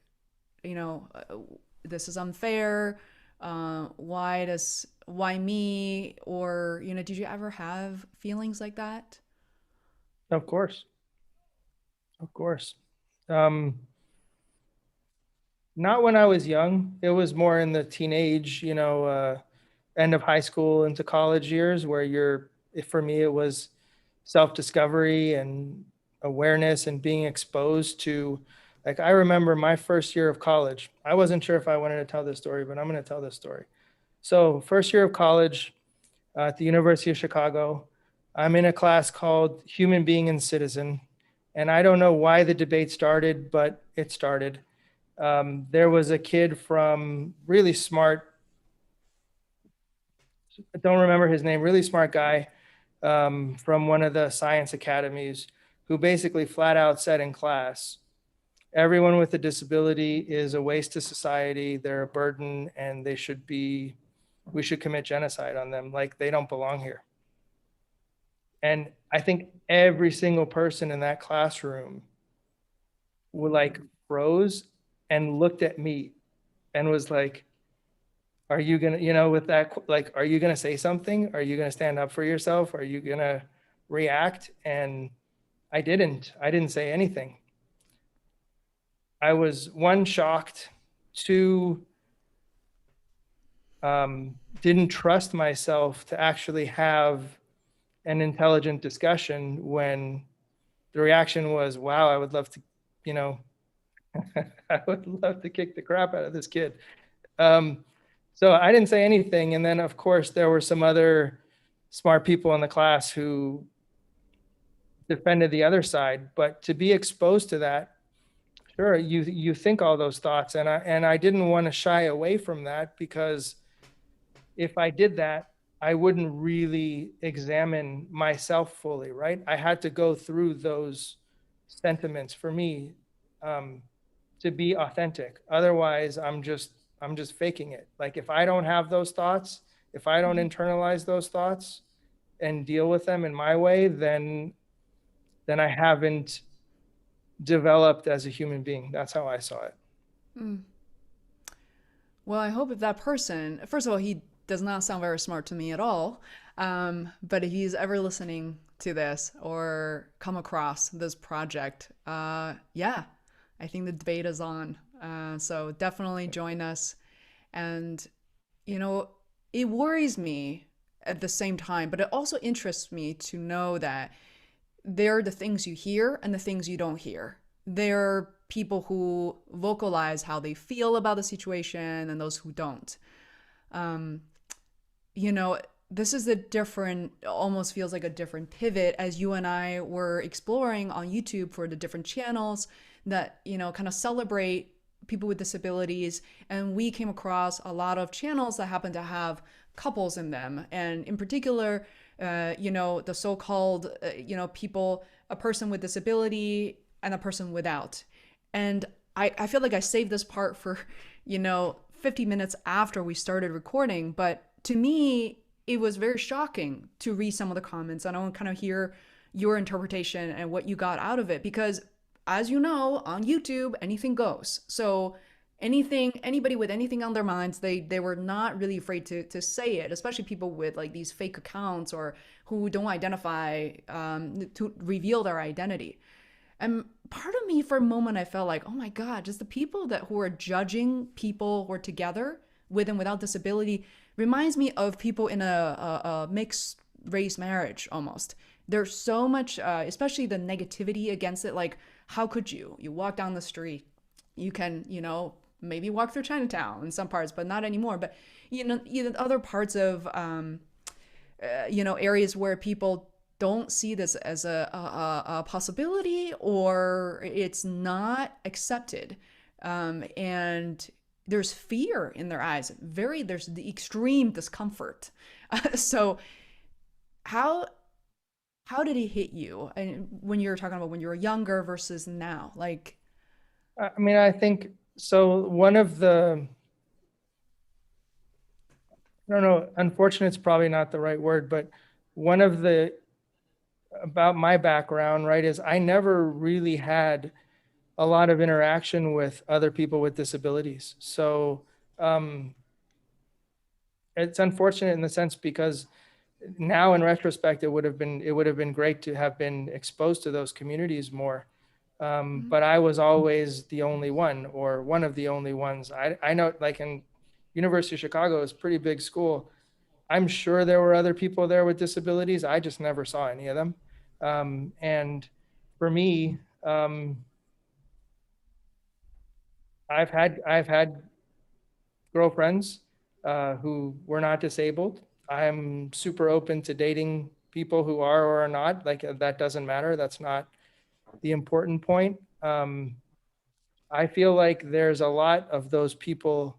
you know, uh, this is unfair? Why me? Or, did you ever have feelings like that? Of course, of course. Um, Not when I was young. It was more in the teenage, end of high school into college years, where for me, it was self-discovery and awareness and being exposed to, like, I remember my first year of college. I wasn't sure if I wanted to tell this story, but I'm going to tell this story. So, first year of college at the University of Chicago, I'm in a class called Human Being and Citizen. And I don't know why the debate started, but it started. There was a kid from really smart, I don't remember his name, really smart guy from one of the science academies who basically flat out said in class, everyone with a disability is a waste to society, they're a burden, and we should commit genocide on them. Like they don't belong here. And I think every single person in that classroom would like froze and looked at me and was like, are you gonna, with that, like, are you gonna say something? Are you gonna stand up for yourself? Are you gonna react? And I didn't say anything. I was one, shocked, two, didn't trust myself to actually have an intelligent discussion when the reaction was, wow, I would love to, you know, I would love to kick the crap out of this kid. Um, so I didn't say anything. And then, of course, there were some other smart people in the class who defended the other side. But to be exposed to that, sure, you think all those thoughts, and I didn't want to shy away from that because if I did that, I wouldn't really examine myself fully, right? I had to go through those sentiments for me um, to be authentic. Otherwise, I'm just faking it. Like if I don't have those thoughts, if I don't internalize those thoughts and deal with them in my way, then I haven't developed as a human being. That's how I saw it. Mm. Well, I hope if that person, first of all, he does not sound very smart to me at all. But if he's ever listening to this or come across this project, yeah, I think the debate is on. So definitely join us. And, you know, it worries me at the same time, but it also interests me to know that there are the things you hear and the things you don't hear. There are people who vocalize how they feel about the situation and those who don't. Um, you know, this is a different, almost feels like a different pivot as you and I were exploring on YouTube for the different channels that, kind of celebrate people with disabilities. And we came across a lot of channels that happen to have couples in them. And in particular, the so called, people, a person with disability and a person without. And I feel like I saved this part for, 50 minutes after we started recording. But to me, it was very shocking to read some of the comments. And I want to kind of hear your interpretation and what you got out of it. Because as you know, on YouTube, anything goes. So anybody with anything on their minds, they were not really afraid to say it, especially people with like these fake accounts or who don't identify, to reveal their identity. And part of me, for a moment, I felt like, oh my God, just the people who are judging people who are together with and without disability reminds me of people in a mixed race marriage almost. There's so much, especially the negativity against it. Like, how could you? You walk down the street, you can, maybe walk through Chinatown in some parts, but not anymore. But, other parts of, areas where people don't see this as a possibility or it's not accepted. And there's fear in their eyes. There's the extreme discomfort. So how how did it hit you? And when you're talking about when you were younger versus now, like, I mean, I think so. One of the, I don't know, unfortunate is probably not the right word, but one of the, about my background, right, is I never really had a lot of interaction with other people with disabilities. So um, it's unfortunate in the sense because now in retrospect, it would have been great to have been exposed to those communities more. But I was always the only one or one of the only ones. I know like in University of Chicago is a pretty big school. I'm sure there were other people there with disabilities. I just never saw any of them. And for me, I've had girlfriends who were not disabled. I'm super open to dating people who are or are not. Like that doesn't matter. That's not the important point. I feel like there's a lot of those people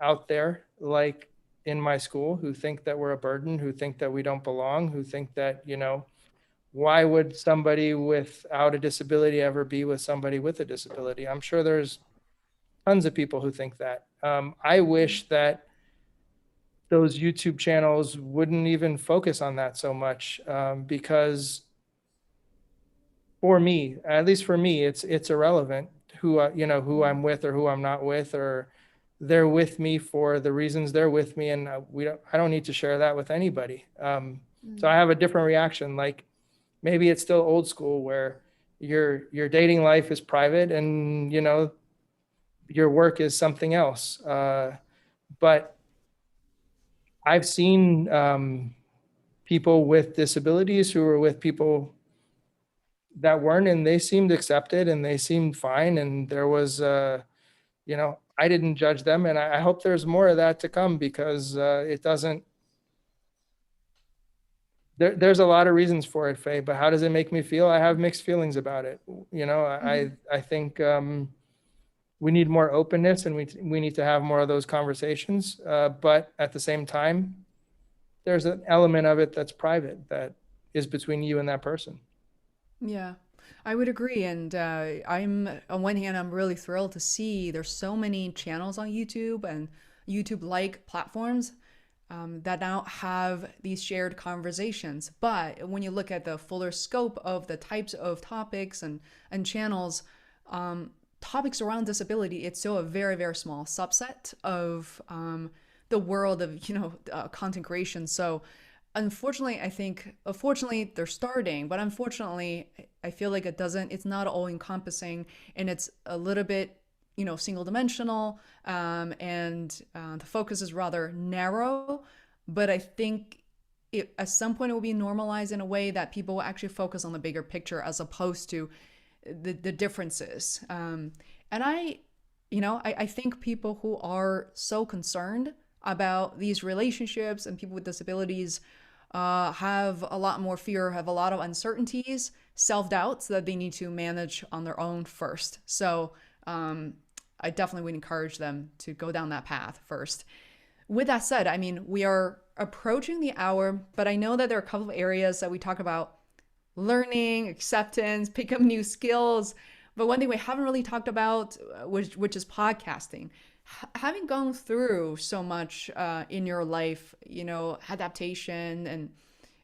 out there, like in my school, who think that we're a burden, who think that we don't belong, who think that, why would somebody without a disability ever be with somebody with a disability? I'm sure there's tons of people who think that. I wish that those YouTube channels wouldn't even focus on that so much, because for me, at least for me, it's irrelevant who I'm with or who I'm not with, or they're with me for the reasons they're with me, and I don't need to share that with anybody. So I have a different reaction. Like maybe it's still old school where your dating life is private and your work is something else. But I've seen people with disabilities who were with people that weren't, and they seemed accepted and they seemed fine. And there was, I didn't judge them. And I hope there's more of that to come, because it doesn't, there's a lot of reasons for it, Faye, but how does it make me feel? I have mixed feelings about it. I think we need more openness, and we need to have more of those conversations. But at the same time, there's an element of it that's private, that is between you and that person. Yeah, I would agree. And I'm, on one hand, I'm really thrilled to see there's so many channels on YouTube and YouTube like platforms that now have these shared conversations. But when you look at the fuller scope of the types of topics and channels, topics around disability, it's still a very, very small subset of the world of, content creation. So unfortunately, I think, fortunately, they're starting, but unfortunately, I feel like it's not all encompassing, and it's a little bit, single dimensional, and the focus is rather narrow. But I think at some point it will be normalized in a way that people will actually focus on the bigger picture as opposed to the differences. And I think people who are so concerned about these relationships and people with disabilities have a lot more fear, have a lot of uncertainties, self doubts that they need to manage on their own first. So I definitely would encourage them to go down that path first. With that said, I mean, we are approaching the hour, but I know that there are a couple of areas that we talk about: learning, acceptance, pick up new skills. But one thing we haven't really talked about, which is podcasting. Having gone through so much in your life, adaptation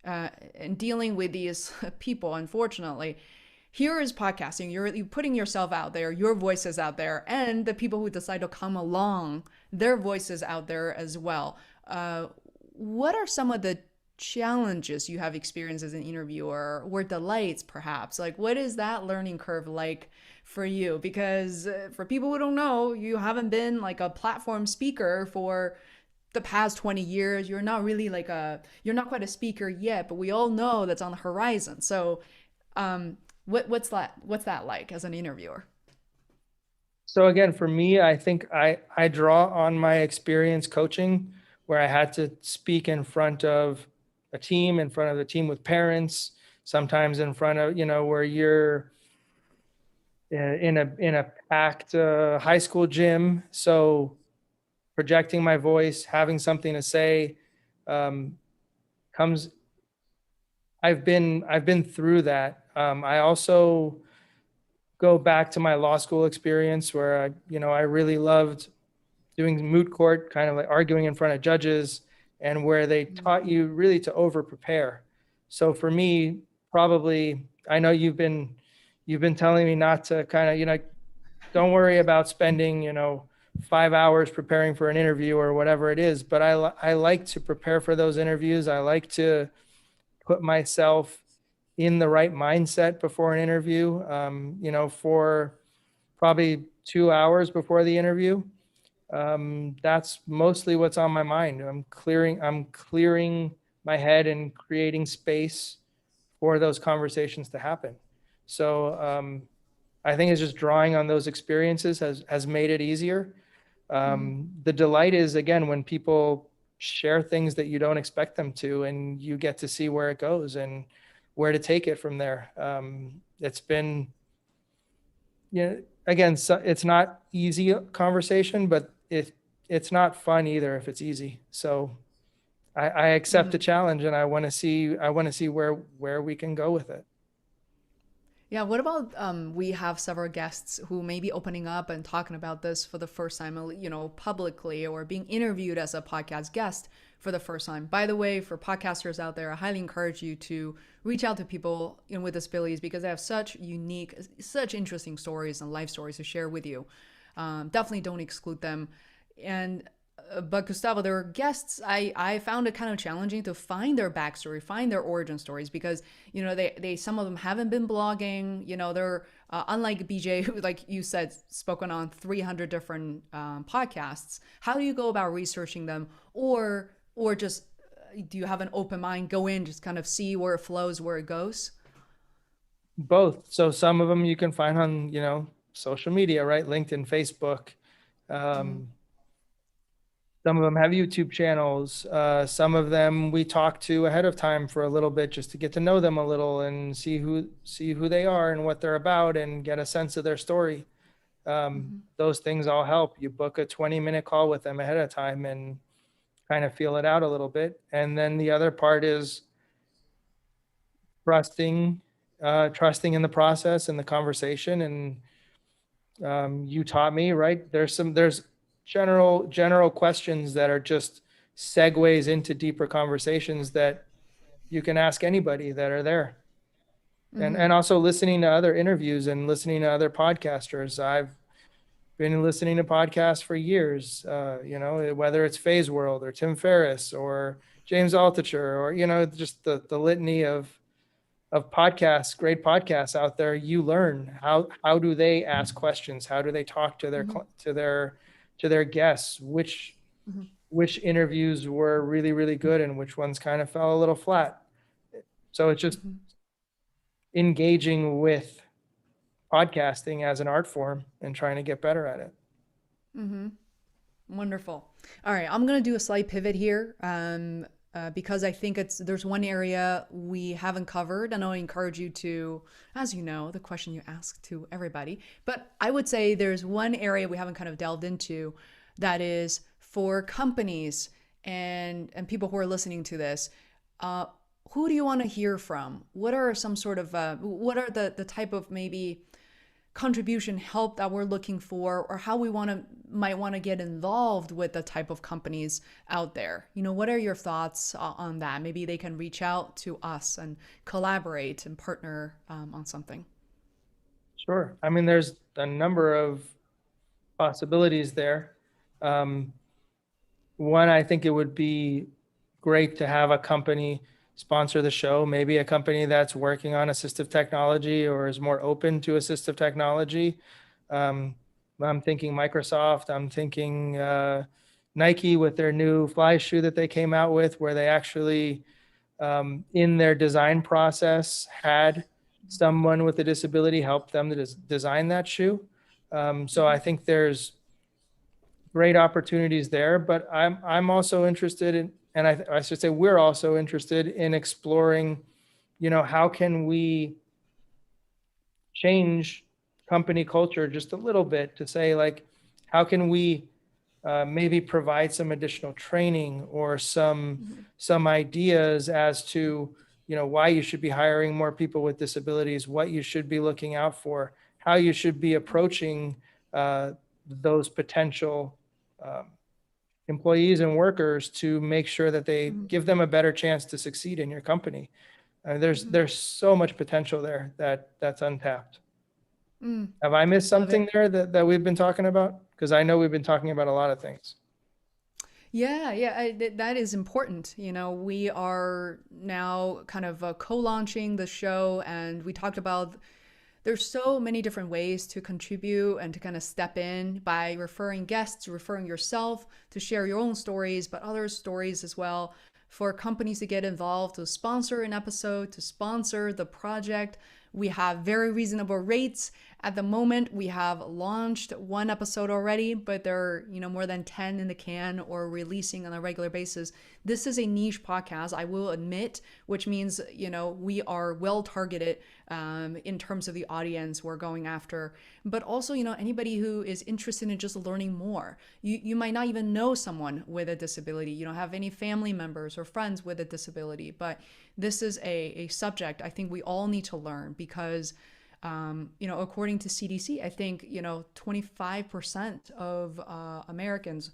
and dealing with these people, unfortunately, here is podcasting. You're putting yourself out there, your voice is out there, and the people who decide to come along, their voices out there as well. What are some of the challenges you have experienced as an interviewer, or delights perhaps? Like, what is that learning curve like for you? Because for people who don't know, you haven't been like a platform speaker for the past 20 years. You're not really you're not quite a speaker yet, but we all know that's on the horizon. So what's that like as an interviewer? So again, for me, I think I draw on my experience coaching, where I had to speak in front of a team, in front of the team with parents, sometimes in front of, where you're in a packed high school gym. So projecting my voice, having something to say, um, comes. I've been through that. I also go back to my law school experience, where I really loved doing moot court, kind of like arguing in front of judges, and where they taught you really to over prepare. So for me, probably, I know you've been telling me not to kind of, don't worry about spending, 5 hours preparing for an interview or whatever it is. But I like to prepare for those interviews. I like to put myself in the right mindset before an interview, for probably 2 hours before the interview. That's mostly what's on my mind. I'm clearing my head and creating space for those conversations to happen. So I think it's just drawing on those experiences has made it easier. Mm-hmm. The delight is, again, when people share things that you don't expect them to, and you get to see where it goes and where to take it from there. It's been, again, so it's not easy conversation, but it's not fun either if it's easy. So I accept the Mm-hmm. challenge, and I want to see where we can go with it. Yeah, what about we have several guests who may be opening up and talking about this for the first time, publicly or being interviewed as a podcast guest for the first time. By the way, for podcasters out there, I highly encourage you to reach out to people with disabilities because they have such unique, such interesting stories and life stories to share with you. Definitely don't exclude them. And but Gustavo, there were guests. I found it kind of challenging to find their backstory, find their origin stories because they some of them haven't been blogging. They're unlike BJ, who, like you said, spoken on 300 different podcasts. How do you go about researching them, or just do you have an open mind, go in, just kind of see where it flows, where it goes? Both. So some of them you can find on, social media, right? LinkedIn, Facebook. Mm-hmm. Um, some of them have YouTube channels. Some of them we talk to ahead of time for a little bit just to get to know them a little and see who they are and what they're about and get a sense of their story. Mm-hmm. Those things all help. You book a 20-minute call with them ahead of time and kind of feel it out a little bit. And then the other part is trusting, trusting in the process and the conversation. And you taught me, right? There's general questions that are just segues into deeper conversations that you can ask anybody that are there. And Mm-hmm. and also listening to other interviews and listening to other podcasters. I've been listening to podcasts for years, whether it's Feisworld or Tim Ferriss or James Altucher or, just the litany of podcasts, great podcasts out there. You learn how do they ask questions? How do they talk to their Mm-hmm. to their guests? Which interviews were really, really good and which ones kind of fell a little flat. So it's just Mm-hmm. engaging with podcasting as an art form and trying to get better at it. Mm-hmm. Wonderful. All right, I'm gonna do a slight pivot here, because I think there's one area we haven't covered, and I encourage you to, as you know, the question you ask to everybody. But I would say there's one area we haven't kind of delved into, that is for companies and people who are listening to this. Uh, who do you want to hear from? What are some sort of what are the type of maybe contribution help that we're looking for, or how we might want to get involved with the type of companies out there? What are your thoughts on that? Maybe they can reach out to us and collaborate and partner on something. Sure. I mean, there's a number of possibilities there. Um, One, I think it would be great to have a company sponsor the show, maybe a company that's working on assistive technology or is more open to assistive technology. Um, I'm thinking Microsoft, I'm thinking Nike with their new Fly shoe that they came out with, where they actually, in their design process, had someone with a disability help them to design that shoe. So Mm-hmm. I think there's great opportunities there, but I'm also interested in, and I should say we're also interested in exploring, how can we change company culture just a little bit to say, like, how can we maybe provide some additional training or Mm-hmm. some ideas as to, why you should be hiring more people with disabilities, what you should be looking out for, how you should be approaching those potential um, employees and workers to make sure that they Mm-hmm. give them a better chance to succeed in your company. Mm-hmm. There's so much potential there that's untapped. Mm, Have I missed love something it. there that we've been talking about? Because I know we've been talking about a lot of things. Yeah, yeah, that is important. We are now kind of co-launching the show, and we talked about there's so many different ways to contribute and to kind of step in by referring guests, referring yourself to share your own stories, but other stories as well. For companies to get involved, to sponsor an episode, to sponsor the project, We have very reasonable rates. At the moment, we have launched one episode already, but there are, more than 10 in the can or releasing on a regular basis. This is a niche podcast, I will admit, which means, we are well targeted in terms of the audience we're going after. But also, anybody who is interested in just learning more. You might not even know someone with a disability. You don't have any family members or friends with a disability. But this is a subject I think we all need to learn because according to CDC, I think 25% of Americans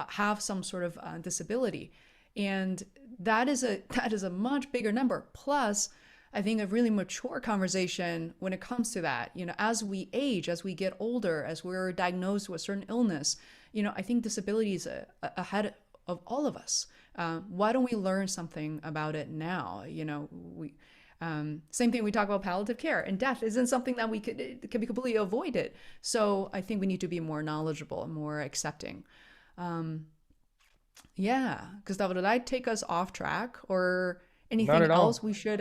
have some sort of disability, and that is a much bigger number. Plus, I think a really mature conversation when it comes to that. As we age, as we get older, as we're diagnosed with a certain illness, I think disability is ahead of all of us. Why don't we learn something about it now? Same thing, we talk about palliative care, and death isn't something that it can be completely avoided. So I think we need to be more knowledgeable and more accepting. Yeah, Gustavo, did I take us off track or Not anything at else all. we should?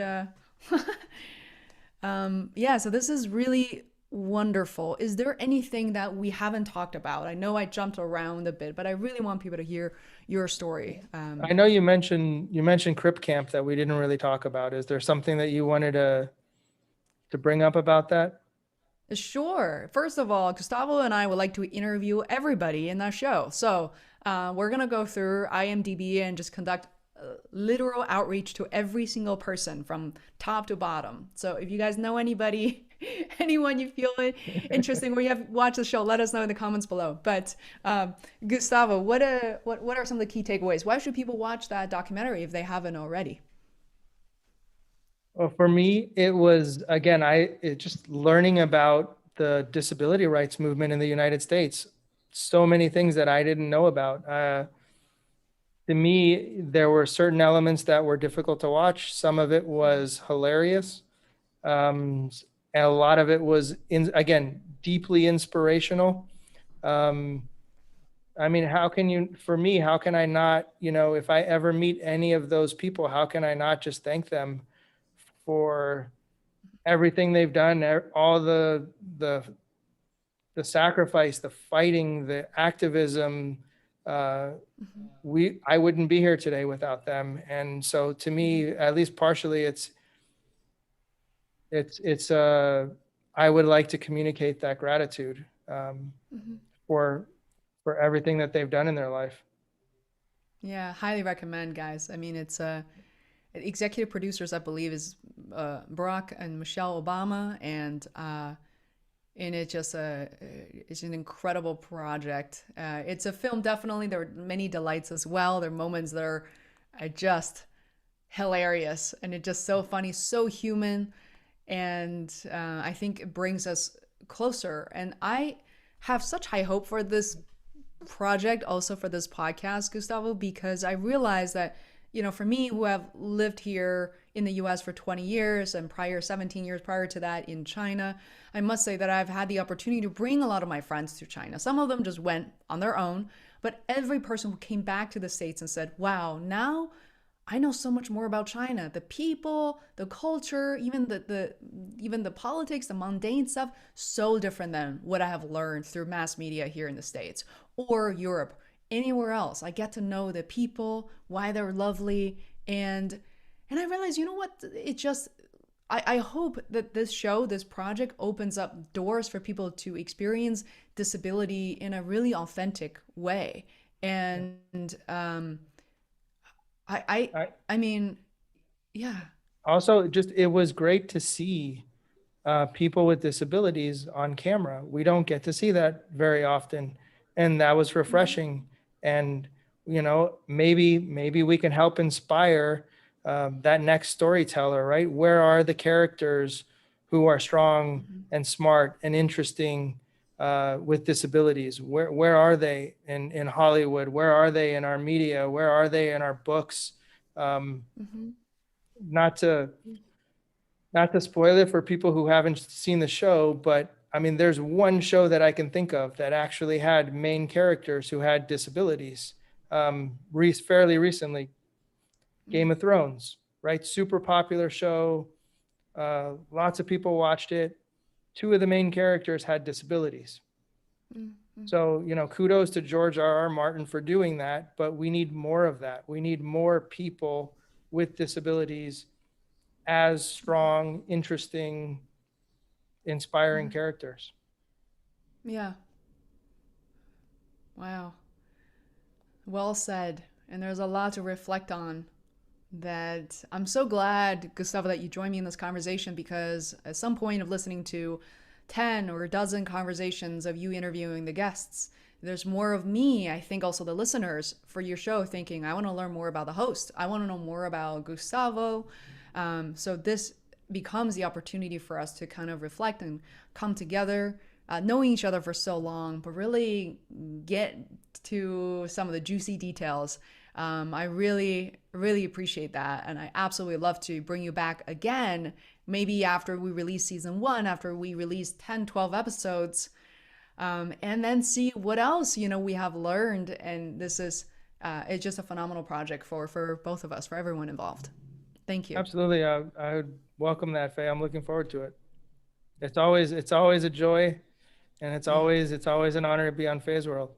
Yeah, so this is really wonderful. Is there anything that we haven't talked about? I know I jumped around a bit, but I really want people to hear your story. I know you mentioned Crip Camp that we didn't really talk about. Is there something that you wanted to bring up about that? Sure. First of all, Gustavo and I would like to interview everybody in that show. So we're going to go through IMDb and just conduct literal outreach to every single person from top to bottom. So if you guys know anybody, anyone you feel interesting or you have watched the show, let us know in the comments below. But Gustavo, what are some of the key takeaways? Why should people watch that documentary if they haven't already? Well, for me, it was again, just learning about the disability rights movement in the United States. So many things that I didn't know about. To me, there were certain elements that were difficult to watch. Some of it was hilarious. And a lot of it was again, deeply inspirational. Um, I mean, for me, how can I not, if I ever meet any of those people, how can I not just thank them for everything they've done, all the the sacrifice, the fighting, the activism. Uh, I wouldn't be here today without them. And so to me, at least partially, it's I would like to communicate that gratitude for everything that they've done in their life. Yeah, highly recommend, guys. I mean, it's executive producers, I believe, is Barack and Michelle Obama, and it's an incredible project. It's a film, definitely. There are many delights as well. There are moments that are just hilarious, and it's just so funny, so human, and I think it brings us closer. And I have such high hope for this project, also for this podcast, Gustavo, because I realize that, for me who have lived here in the US for 20 years and 17 years prior to that in China, I must say that I've had the opportunity to bring a lot of my friends to China. Some of them just went on their own, but every person who came back to the States and said, wow, now I know so much more about China. The people, the culture, even the politics, the mundane stuff, so different than what I have learned through mass media here in the States or Europe, anywhere else. I get to know the people, why they're lovely, and I realized, you know what? It just I hope that this show, this project opens up doors for people to experience disability in a really authentic way. And I I I I mean, yeah. also just it was great to see people with disabilities on camera. We don't get to see that very often, and that was Mhm, refreshing. And maybe we can help inspire that next storyteller, right? Where are the characters who are strong mhm, and smart and interesting with disabilities? Where are they in Hollywood? Where are they in our media? Where are they in our books? Um, mhm, not to spoil it for people who haven't seen the show, but I mean, there's one show that I can think of that actually had main characters who had disabilities. Fairly recently, Game mhm, of Thrones, right? Super popular show. Lots of people watched it. Two of the main characters had disabilities. So, kudos to George R. R. Martin for doing that, but we need more of that. We need more people with disabilities as strong, interesting, inspiring characters. Yeah. Wow. Well said. And there's a lot to reflect on. That I'm so glad, Gustavo, that you joined me in this conversation, because at some point of listening to 10 or a dozen conversations of you interviewing the guests, there's more of me, I think also the listeners for your show, thinking, I want to learn more about the host. I want to know more about Gustavo. So this becomes the opportunity for us to kind of reflect and come together, knowing each other for so long, but really get to some of the juicy details. I really, really appreciate that. And I absolutely love to bring you back again, maybe after we release season one, after we release 10, 12 episodes, and then see what else, we have learned. And this is, it's just a phenomenal project for both of us, for everyone involved. Thank you. Absolutely. I would welcome that, Faye. I'm looking forward to it. It's always a joy, and it's always an honor to be on Feisworld.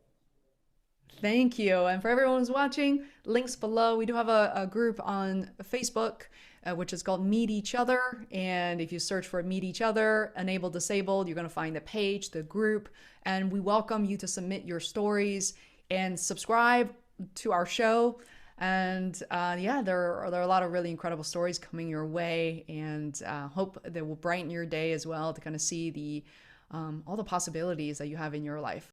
Thank you. And for everyone who's watching, links below. We do have a group on Facebook, which is called Meet Each Other. And if you search for Meet Each Other, Enable Disabled, you're going to find the page, the group. And we welcome you to submit your stories and subscribe to our show. And yeah, there are a lot of really incredible stories coming your way. And hope they will brighten your day as well, to kind of see all the possibilities that you have in your life.